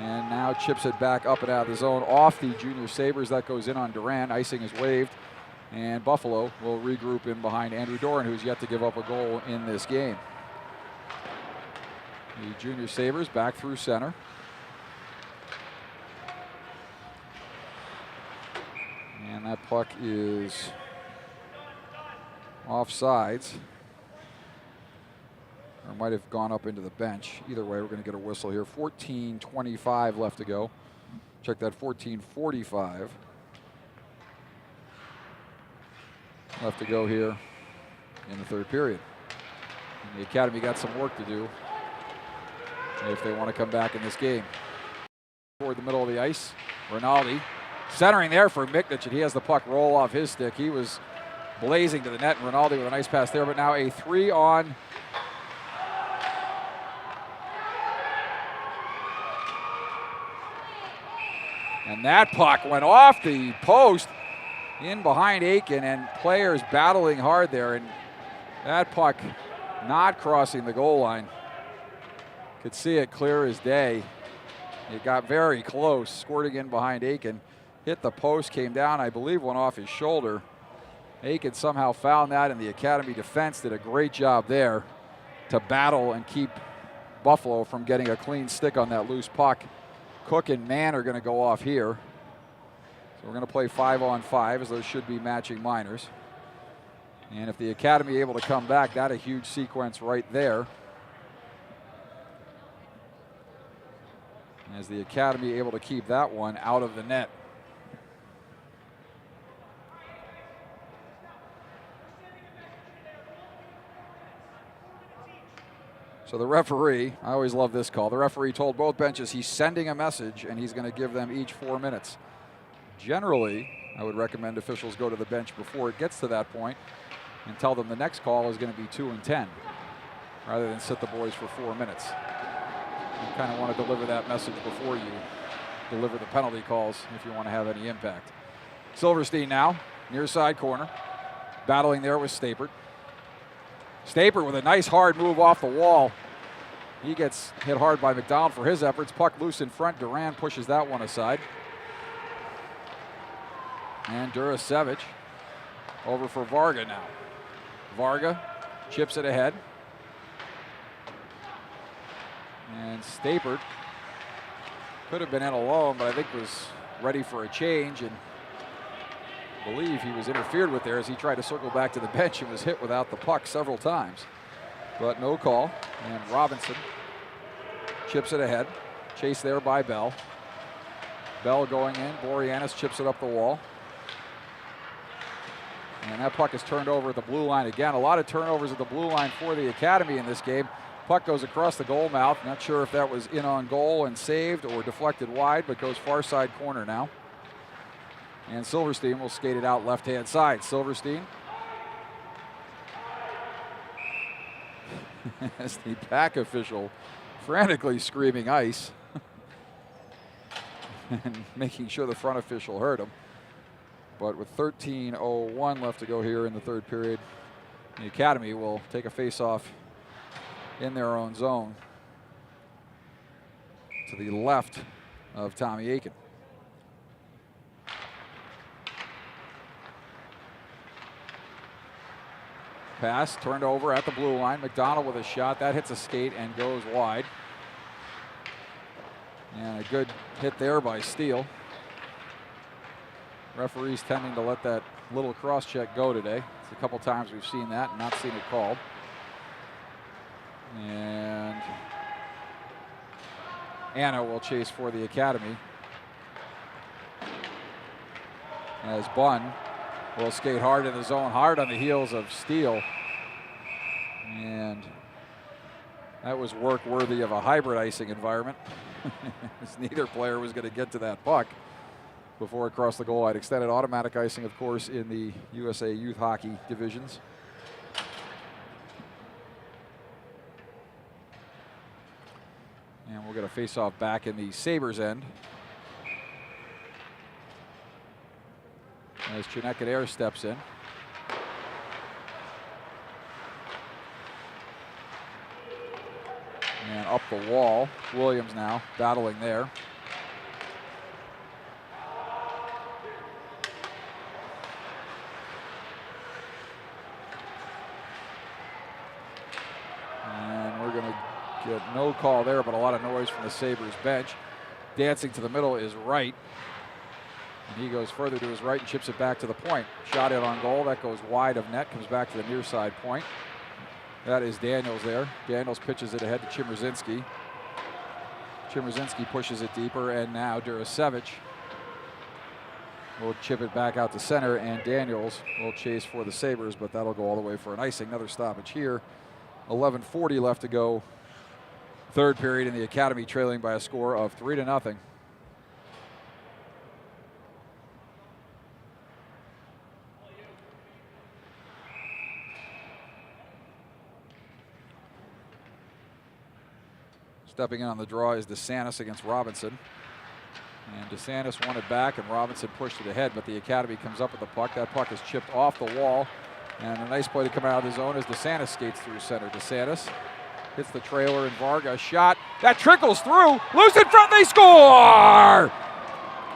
A: And now chips it back up and out of the zone off the junior Sabres. That goes in on Duran. Icing is waved. And Buffalo will regroup in behind Andrew Doran, who's yet to give up a goal in this game. The junior Sabres back through center. And that puck is offsides. Or might have gone up into the bench. Either way, we're going to get a whistle here. 14:25 left to go. Check that, 14:45 left to go here in the third period. And the Academy got some work to do if they want to come back in this game. Toward the middle of the ice, Rinaldi centering there for Miknich, and he has the puck roll off his stick. He was blazing to the net, and Rinaldi with a nice pass there, but now a 3-on. And that puck went off the post in behind Aiken, and players battling hard there, and that puck not crossing the goal line. Could see it clear as day. It got very close, squirting in behind Aiken. Hit the post, came down, I believe went off his shoulder. Aiken somehow found that, and the Academy defense did a great job there to battle and keep Buffalo from getting a clean stick on that loose puck. Cook and Mann are going to go off here. So we're going to play 5-on-5, as those should be matching minors. And if the Academy able to come back, that's a huge sequence right there. As the Academy able to keep that one out of the net. So the referee, I always love this call, the referee told both benches he's sending a message and he's going to give them each 4 minutes. Generally, I would recommend officials go to the bench before it gets to that point and tell them the next call is going to be 2 and 10, rather than sit the boys for 4 minutes. You kind of want to deliver that message before you deliver the penalty calls if you want to have any impact. Silverstein now, near side corner, battling there with Stapert. Stapert with a nice hard move off the wall. He gets hit hard by McDonald for his efforts. Puck loose in front. Duran pushes that one aside. And Durasevich over for Varga now. Varga chips it ahead. And Stapert could have been in alone, but I think was ready for a change, and I believe he was interfered with there as he tried to circle back to the bench and was hit without the puck several times. But no call, and Robinson chips it ahead. Chased there by Bell. Bell going in, Boreanaz chips it up the wall. And that puck is turned over at the blue line again. A lot of turnovers at the blue line for the Academy in this game. Puck goes across the goal mouth. Not sure if that was in on goal and saved or deflected wide, but goes far side corner now. And Silverstein will skate it out left-hand side. Silverstein as the back official frantically screaming ice and making sure the front official heard him. But with 13:01 left to go here in the third period, the Academy will take a face-off in their own zone to the left of Tommy Aiken. Pass turned over at the blue line. McDonald with a shot. That hits a skate and goes wide. And a good hit there by Steele. Referees tending to let that little cross check go today. It's a couple times we've seen that and not seen it called. And Anna will chase for the Academy. As Bunn will skate hard in the zone, hard on the heels of Steele. And that was work worthy of a hybrid icing environment. As neither player was going to get to that puck before it crossed the goal line. Extended automatic icing, of course, in the USA Youth Hockey divisions. And we'll get a face-off back in the Sabres end. As Chinekanair steps in. And up the wall. Williams now battling there. And we're going to get no call there, but a lot of noise from the Sabres bench. Dancing to the middle is Wright. And he goes further to his right and chips it back to the point. Shot in on goal. That goes wide of net. Comes back to the near side point. That is Daniels there. Daniels pitches it ahead to Chimmerzinski. Chimmerzinski pushes it deeper, and now Durasevich will chip it back out to center, and Daniels will chase for the Sabres, but that'll go all the way for an icing. Another stoppage here. 11:40 left to go. Third period, in the Academy trailing by a score of 3-0. Stepping in on the draw is DeSantis against Robinson. And DeSantis won it back, and Robinson pushed it ahead, but the Academy comes up with the puck. That puck is chipped off the wall. And a nice play to come out of the zone as DeSantis skates through center. DeSantis hits the trailer, and Varga shot. That trickles through. Loose in front, they score!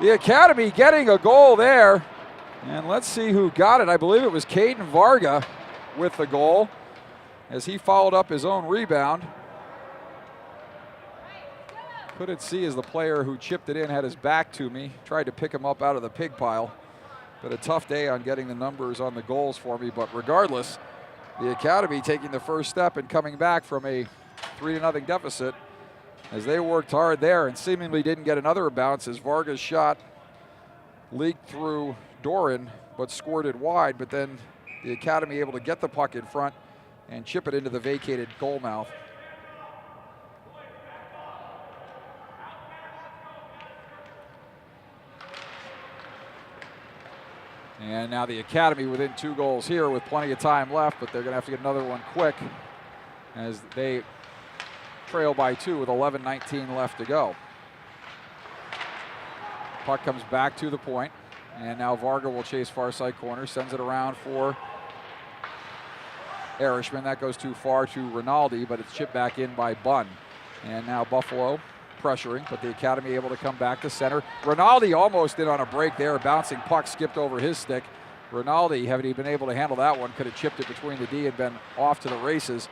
A: The Academy getting a goal there. And let's see who got it. I believe it was Caden Varga with the goal as he followed up his own rebound. Couldn't see as the player who chipped it in had his back to me. Tried to pick him up out of the pig pile. But a tough day on getting the numbers on the goals for me. But regardless, the Academy taking the first step and coming back from a 3-0 deficit as they worked hard there and seemingly didn't get another bounce as Varga's shot leaked through Doran but squirted wide. But then the Academy able to get the puck in front and chip it into the vacated goal mouth. And now the Academy within 2 goals here with plenty of time left, but they're going to have to get another one quick as they trail by 2 with 11:19 left to go. Puck comes back to the point, and now Varga will chase far side corner, sends it around for Erishman. That goes too far to Rinaldi, but it's chipped back in by Bunn. And now Buffalo pressuring, but the Academy able to come back to center. Rinaldi almost in on a break there. A bouncing puck skipped over his stick. Rinaldi, having he been able to handle that one, could have chipped it between the D and been off to the races,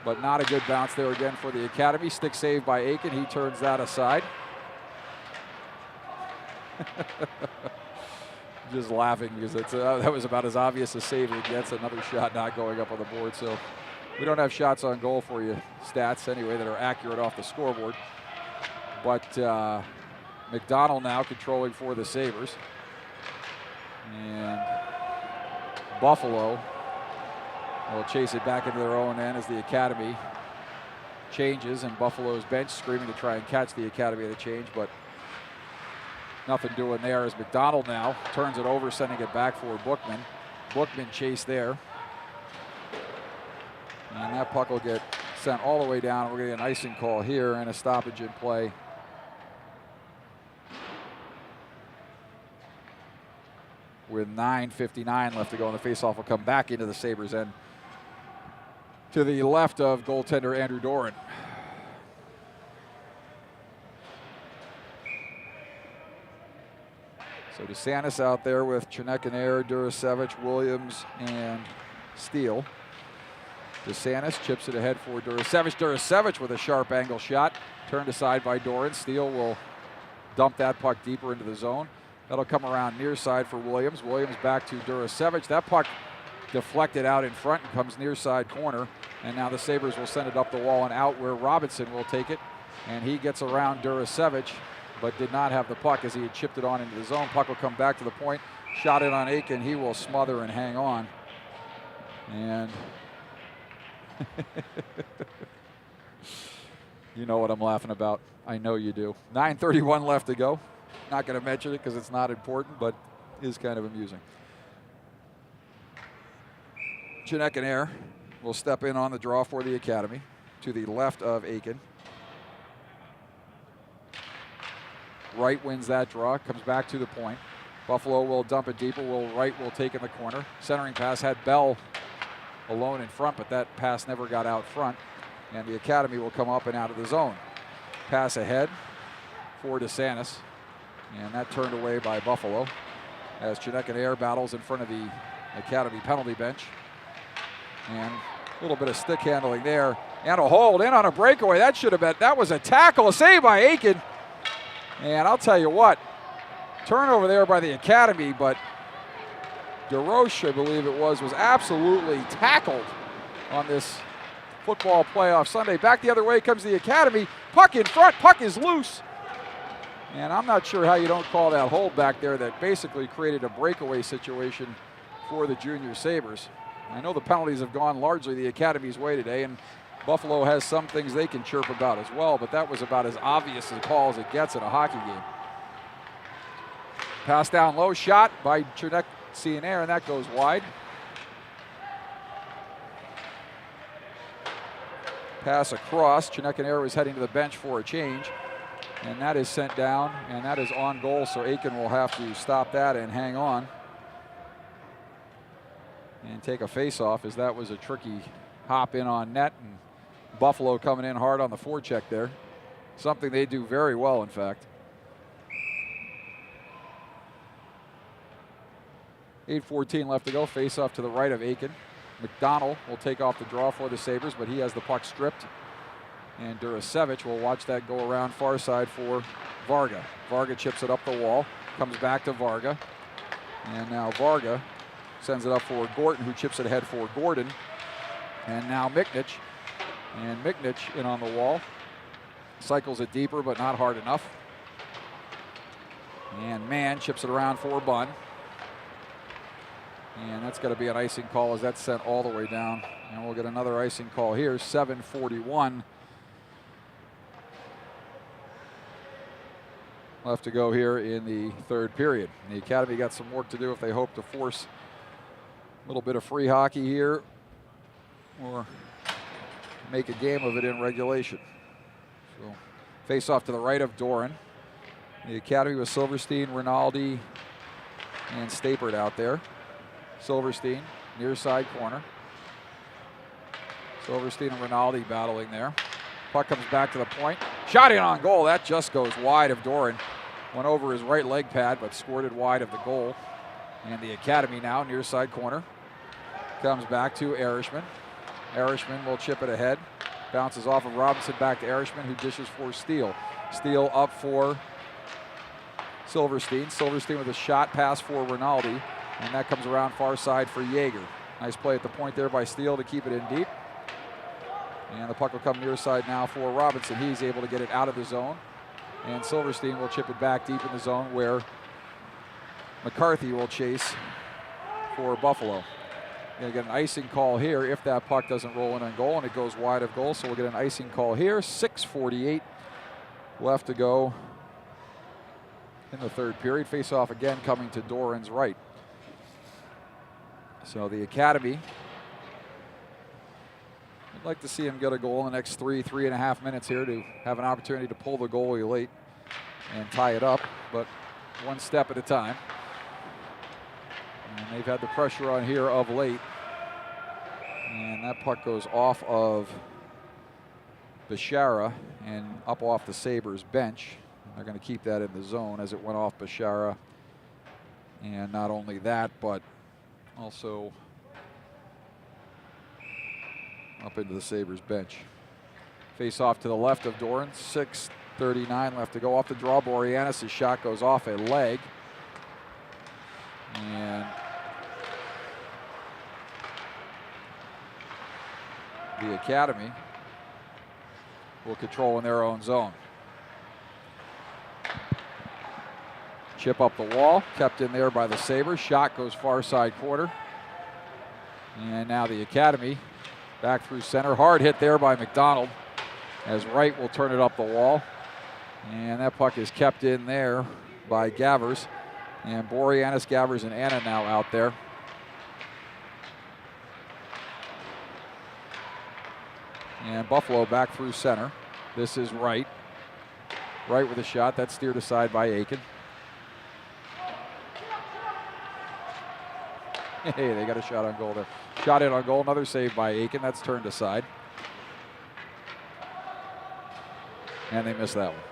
A: but not a good bounce there again for the Academy. Stick saved by Aiken. He turns that aside. Just laughing because it's, that was about as obvious a save as it gets. Another shot not going up on the board. So we don't have shots on goal for you stats anyway that are accurate off the scoreboard. But McDonald now controlling for the Sabres. And Buffalo will chase it back into their own end as the Academy changes, and Buffalo's bench screaming to try and catch the Academy at a change, but nothing doing there as McDonald now turns it over, sending it back for Bookman. Bookman chased there. And that puck will get sent all the way down. We're going to get an icing call here and a stoppage in play. With 9:59 left to go, and the faceoff will come back into the Sabres end to the left of goaltender Andrew Doran. So DeSantis out there with Chinekanair, Durasevich, Williams, and Steele. DeSantis chips it ahead for Durasevich. Durasevich with a sharp angle shot. Turned aside by Doran. Steele will dump that puck deeper into the zone. That'll come around near side for Williams. Williams back to Durasevich. That puck deflected out in front and comes near side corner. And now the Sabres will send it up the wall and out where Robinson will take it. And he gets around Durasevich, but did not have the puck as he had chipped it on into the zone. Puck will come back to the point. Shot in on Aiken. He will smother and hang on. And you know what I'm laughing about. I know you do. 9:31 left to go. Not going to mention it because it's not important, but it is kind of amusing. Chinekanair will step in on the draw for the Academy to the left of Aiken. Wright wins that draw, comes back to the point. Buffalo will dump it deeper. Wright will take in the corner. Centering pass had Bell alone in front, but that pass never got out front. And the Academy will come up and out of the zone. Pass ahead for DeSantis. And that turned away by Buffalo as Chinekanair battles in front of the Academy penalty bench. And a little bit of stick handling there. And a hold in on a breakaway. That should have been, that was a tackle, a save by Aiken. And I'll tell you what, turnover there by the Academy, but DeRoche, I believe it was absolutely tackled on this football playoff Sunday. Back the other way comes the Academy. Puck in front, puck is loose. And I'm not sure how you don't call that hold back there that basically created a breakaway situation for the Junior Sabres. I know the penalties have gone largely the Academy's way today, and Buffalo has some things they can chirp about as well, but that was about as obvious a call as it gets in a hockey game. Pass down low, shot by Chinekanair, and that goes wide. Pass across. Chinekanair was heading to the bench for a change, and that is sent down, and that is on goal, so Aiken will have to stop that and hang on and take a face-off, as that was a tricky hop in on net, and Buffalo coming in hard on the forecheck there. Something they do very well, in fact. 8:14 left to go. Face-off to the right of Aiken. McDonald will take off the draw for the Sabres, but he has the puck stripped. And Durasevich will watch that go around far side for Varga. Varga chips it up the wall, comes back to Varga. And now Varga sends it up for Gorton, who chips it ahead for Gordon. And now Miknich. And Miknich in on the wall. Cycles it deeper, but not hard enough. And Mann chips it around for Bunn. And that's got to be an icing call as that's sent all the way down. And we'll get another icing call here, 7:41 left to go here in the third period. And the Academy got some work to do if they hope to force a little bit of free hockey here or make a game of it in regulation. So face off to the right of Doran. The Academy with Silverstein, Rinaldi, and Stapert out there. Silverstein, near side corner. Silverstein and Rinaldi battling there. Puck comes back to the point. Shot in on goal. That just goes wide of Doran. Went over his right leg pad, but squirted wide of the goal. And the Academy now, near side corner. Comes back to Erishman. Erishman will chip it ahead. Bounces off of Robinson back to Erishman, who dishes for Steele. Steele up for Silverstein. Silverstein with a shot pass for Rinaldi. And that comes around far side for Yeager. Nice play at the point there by Steele to keep it in deep. And the puck will come near side now for Robinson. He's able to get it out of the zone. And Silverstein will chip it back deep in the zone where McCarthy will chase for Buffalo. Going to get an icing call here if that puck doesn't roll in on goal, and it goes wide of goal. So we'll get an icing call here. 6:48 left to go in the third period. Face off again coming to Doran's right. So the Academy, I'd like to see him get a goal in the next 3.5 minutes here to have an opportunity to pull the goalie late and tie it up, but one step at a time. And they've had the pressure on here of late. And that puck goes off of Bishara and up off the Sabres bench. They're going to keep that in the zone as it went off Bishara. And not only that, but also up into the Sabres bench. Face off to the left of Doran. 6:39 left to go. Off the draw, Boreanaz' shot goes off a leg. And the Academy will control in their own zone. Chip up the wall, kept in there by the Sabres. Shot goes far side corner. And now the Academy back through center. Hard hit there by McDonald, as Wright will turn it up the wall. And that puck is kept in there by Gavers. And Boreanaz, Gavers, and Anna now out there. And Buffalo back through center. This is Wright. Wright with a shot. That's steered aside by Aiken. Hey, they got a shot on goal there. Shot in on goal. Another save by Aiken. That's turned aside. And they missed that one.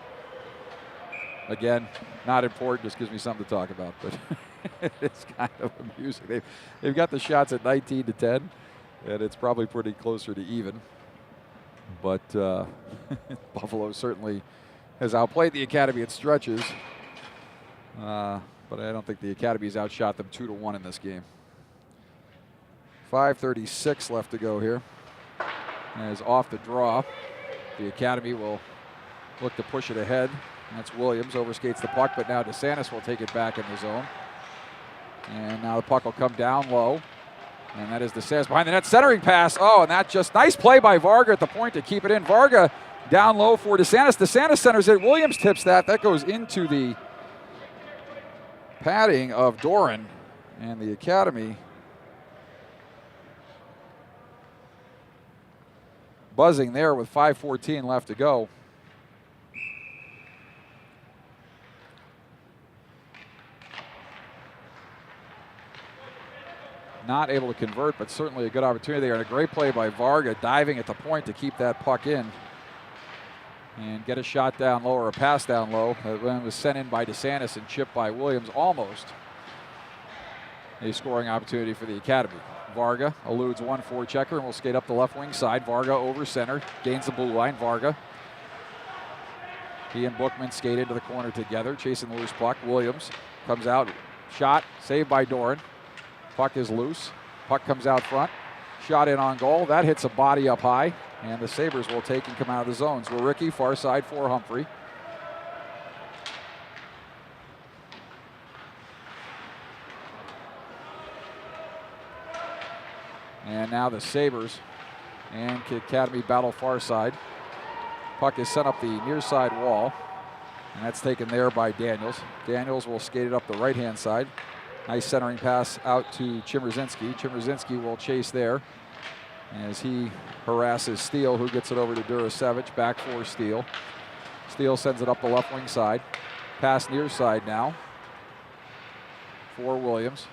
A: Again, not important. Just gives me something to talk about. But it's kind of amusing. They've got the shots at 19-10. And it's probably pretty closer to even. But Buffalo certainly has outplayed the Academy at stretches. But I don't think the Academy's outshot them 2-1 in this game. 5:36 left to go here. As off the draw, the Academy will look to push it ahead. That's Williams, overskates the puck, but now DeSantis will take it back in the zone. And now the puck will come down low. And that is DeSantis behind the net, centering pass. Oh, and that just nice play by Varga at the point to keep it in. Varga down low for DeSantis. DeSantis centers it. Williams tips that. That goes into the padding of Doran. And the Academy buzzing there with 5:14 left to go. Not able to convert, but certainly a good opportunity there. And a great play by Varga, diving at the point to keep that puck in. And get a shot down low or a pass down low. It was sent in by DeSantis and chipped by Williams. Almost a scoring opportunity for the Academy. Varga eludes one forechecker and will skate up the left wing side. Varga over center, gains the blue line. Varga. He and Bookman skate into the corner together, chasing the loose puck. Williams comes out, shot, saved by Doran. Puck is loose. Puck comes out front. Shot in on goal. That hits a body up high, and the Sabres will take and come out of the zones. Wawricki far side for Humphrey. And now the Sabres and Academy battle far side. Puck is sent up the near side wall, and that's taken there by Daniels. Daniels will skate it up the right-hand side. Nice centering pass out to Chimmerzinski. Chimmerzinski will chase there as he harasses Steele, who gets it over to Durasevich. Back for Steele. Steele sends it up the left wing side. Pass near side now for Williams.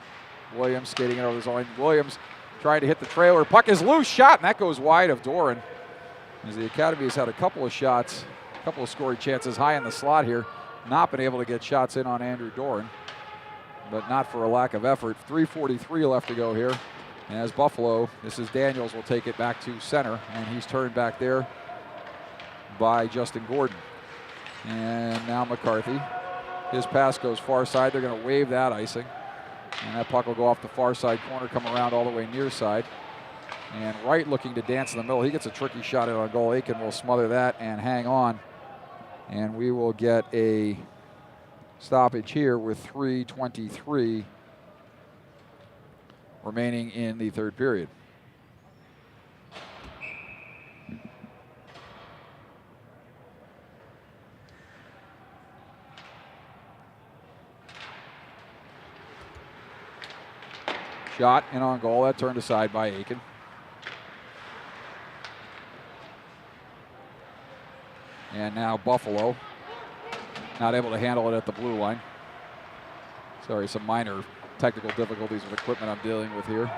A: Williams skating it over the zone. Williams trying to hit the trailer. Puck is loose. Shot, and that goes wide of Doran. As the Academy has had a couple of shots, a couple of scoring chances high in the slot here. Not been able to get shots in on Andrew Doran, but not for a lack of effort. 3:43 left to go here. And as Buffalo, this is Daniels, will take it back to center, and he's turned back there by Justin Gordon. And now McCarthy. His pass goes far side. They're going to wave that icing. And that puck will go off the far side corner, come around all the way near side. And Wright looking to dance in the middle. He gets a tricky shot in on goal. Aiken will smother that and hang on. And we will get a stoppage here with 3:23 remaining in the third period. Shot in on goal. That turned aside by Aiken. And now Buffalo not able to handle it at the blue line. Sorry, some minor technical difficulties with equipment I'm dealing with here.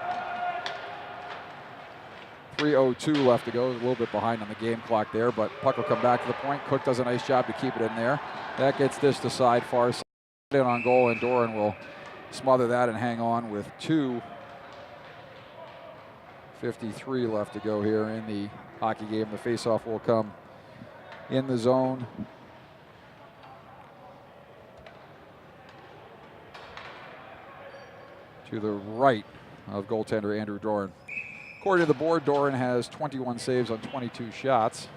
A: 3:02 left to go. A little bit behind on the game clock there, but puck will come back to the point. Cook does a nice job to keep it in there. That gets dished aside far side in on goal, and Doran will smother that and hang on with 53 left to go here in the hockey game. The faceoff will come in the zone. To the right of goaltender Andrew Doran. According to the board, Doran has 21 saves on 22 shots.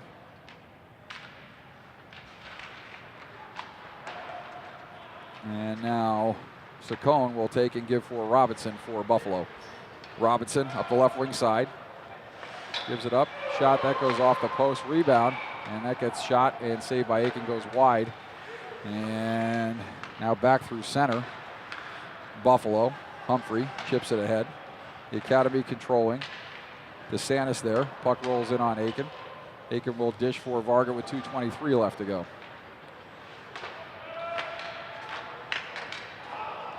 A: And now Saccone will take and give for Robinson for Buffalo. Robinson up the left wing side. Gives it up. Shot that goes off the post. Rebound. And that gets shot and saved by Aiken, goes wide. And now back through center. Buffalo. Humphrey chips it ahead. The Academy controlling. DeSantis there. Puck rolls in on Aiken. Aiken will dish for Varga with 2:23 left to go.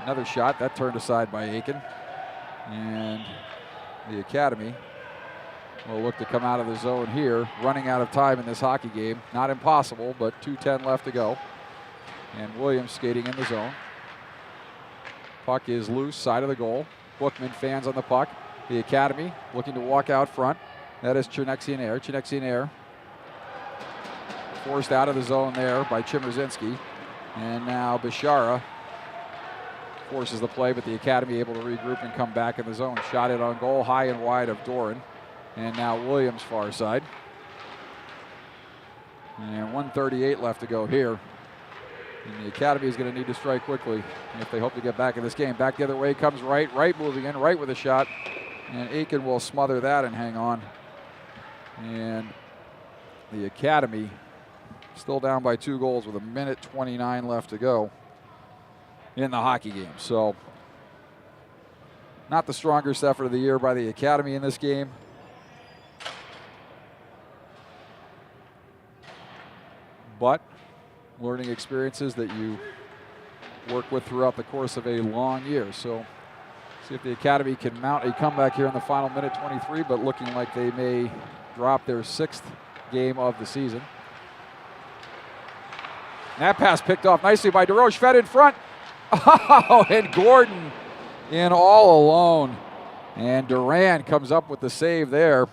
A: Another shot. That turned aside by Aiken. And the Academy will look to come out of the zone here. Running out of time in this hockey game. Not impossible, but 2:10 left to go. And Williams skating in the zone. Puck is loose, side of the goal. Bookman fans on the puck. The Academy looking to walk out front. That is Chernexian-Air. Chernexian-Air forced out of the zone there by Chemierzinski. And now Bishara forces the play, but the Academy able to regroup and come back in the zone. Shot it on goal, high and wide of Doran. And now Williams far side. And 1:38 left to go here. And the Academy is going to need to strike quickly if they hope to get back in this game. Back the other way comes Wright. Wright moving in, Wright with a shot. And Aiken will smother that and hang on. And the Academy still down by 2 goals with 1:29 left to go in the hockey game. So not the strongest effort of the year by the Academy in this game. But learning experiences that you work with throughout the course of a long year. So see if the Academy can mount a comeback here in the final minute 23, but looking like they may drop their 6th game of the season. And that pass picked off nicely by DeRoche, fed in front. Oh, and Gordon in all alone. And Duran comes up with the save there.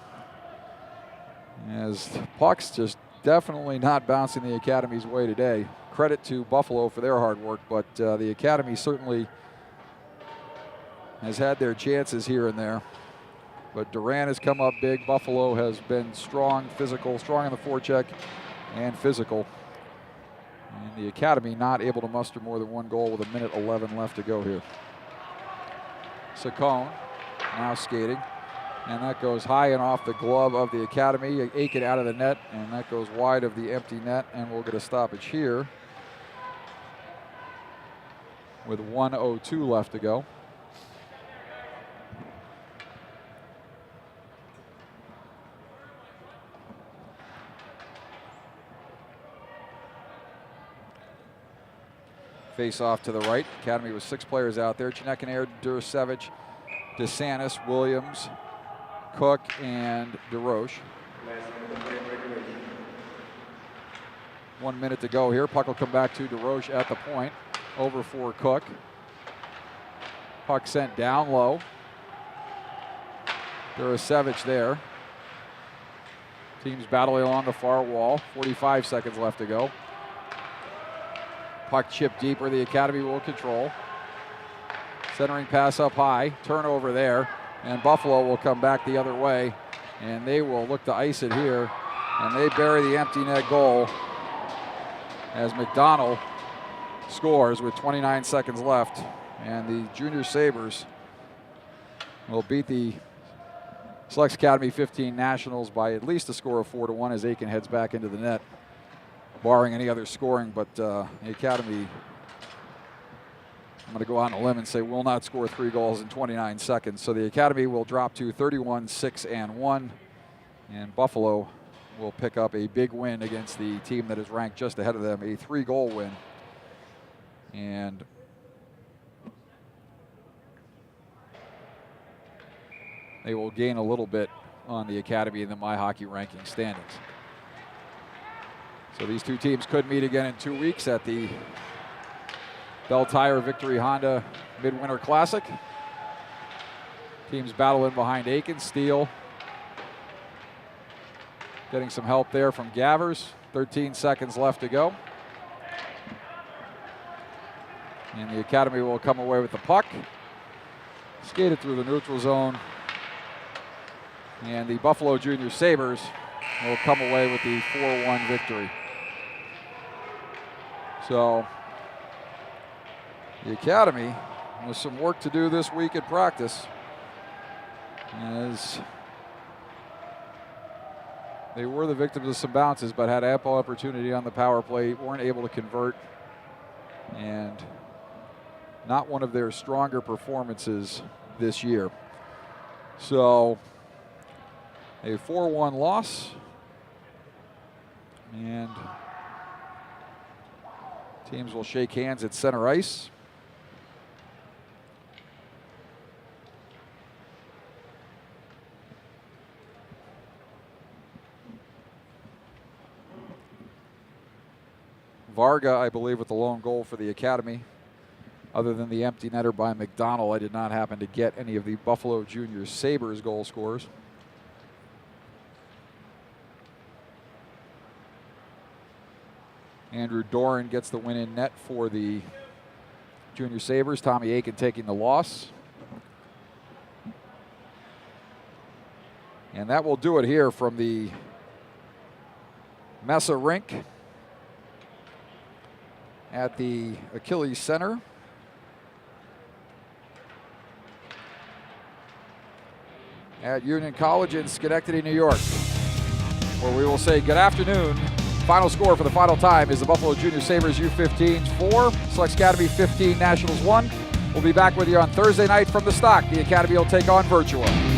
A: As pucks just definitely not bouncing the Academy's way today. Credit to Buffalo for their hard work, but the Academy certainly has had their chances here and there. But Duran has come up big. Buffalo has been strong, physical, strong in the forecheck and physical. And the Academy not able to muster more than 1 goal with 1:11 left to go here. Saccone now skating. And that goes high and off the glove of the Academy. Aiken out of the net, and that goes wide of the empty net, and we'll get a stoppage here with 1:02 left to go. Face off to the right. Academy with 6 players out there. Chernexian-Air, Durasevich, DeSantis, Williams, Cook, and DeRoche. 1 minute to go here. Puck will come back to DeRoche at the point. Over for Cook. Puck sent down low. Durasevich there. Teams battling along the far wall. 45 seconds left to go. Puck chipped deeper. The Academy will control. Centering pass up high. Turnover there. And Buffalo will come back the other way. And they will look to ice it here. And they bury the empty net goal as McDonald scores with 29 seconds left. And the Junior Sabres will beat the Selects Academy 15 Nationals by at least a score of 4-1 as Aiken heads back into the net, barring any other scoring. But the Academy, I'm going to go out on a limb and say, will not score 3 goals in 29 seconds. So the Academy will drop to 31-6-1, and Buffalo will pick up a big win against the team that is ranked just ahead of them, a 3-goal win. And they will gain a little bit on the Academy in the My Hockey ranking standings. So these two teams could meet again in 2 weeks at the Bell Tire Victory Honda Midwinter Classic. Teams battle in behind Aiken, Steele, Getting some help there from Gavers. 13 seconds left to go. And the Academy will come away with the puck. Skated through the neutral zone. And the Buffalo Junior Sabres will come away with the 4-1 victory. So the Academy with some work to do this week at practice, as they were the victims of some bounces but had ample opportunity on the power play, weren't able to convert, and not one of their stronger performances this year. So a 4-1 loss, and teams will shake hands at center ice. Varga, I believe, with the lone goal for the Academy. Other than the empty netter by McDonald, I did not happen to get any of the Buffalo Junior Sabres goal scorers. Andrew Doran gets the win in net for the Junior Sabres. Tommy Aiken taking the loss. And that will do it here from the Mesa Rink at the Achilles Center. At Union College in Schenectady, New York, where we will say good afternoon. Final score for the final time is the Buffalo Junior Sabres U15s 4, SASKS Academy 15, Nationals 1. We'll be back with you on Thursday night from the Stock. The Academy will take on Virtua.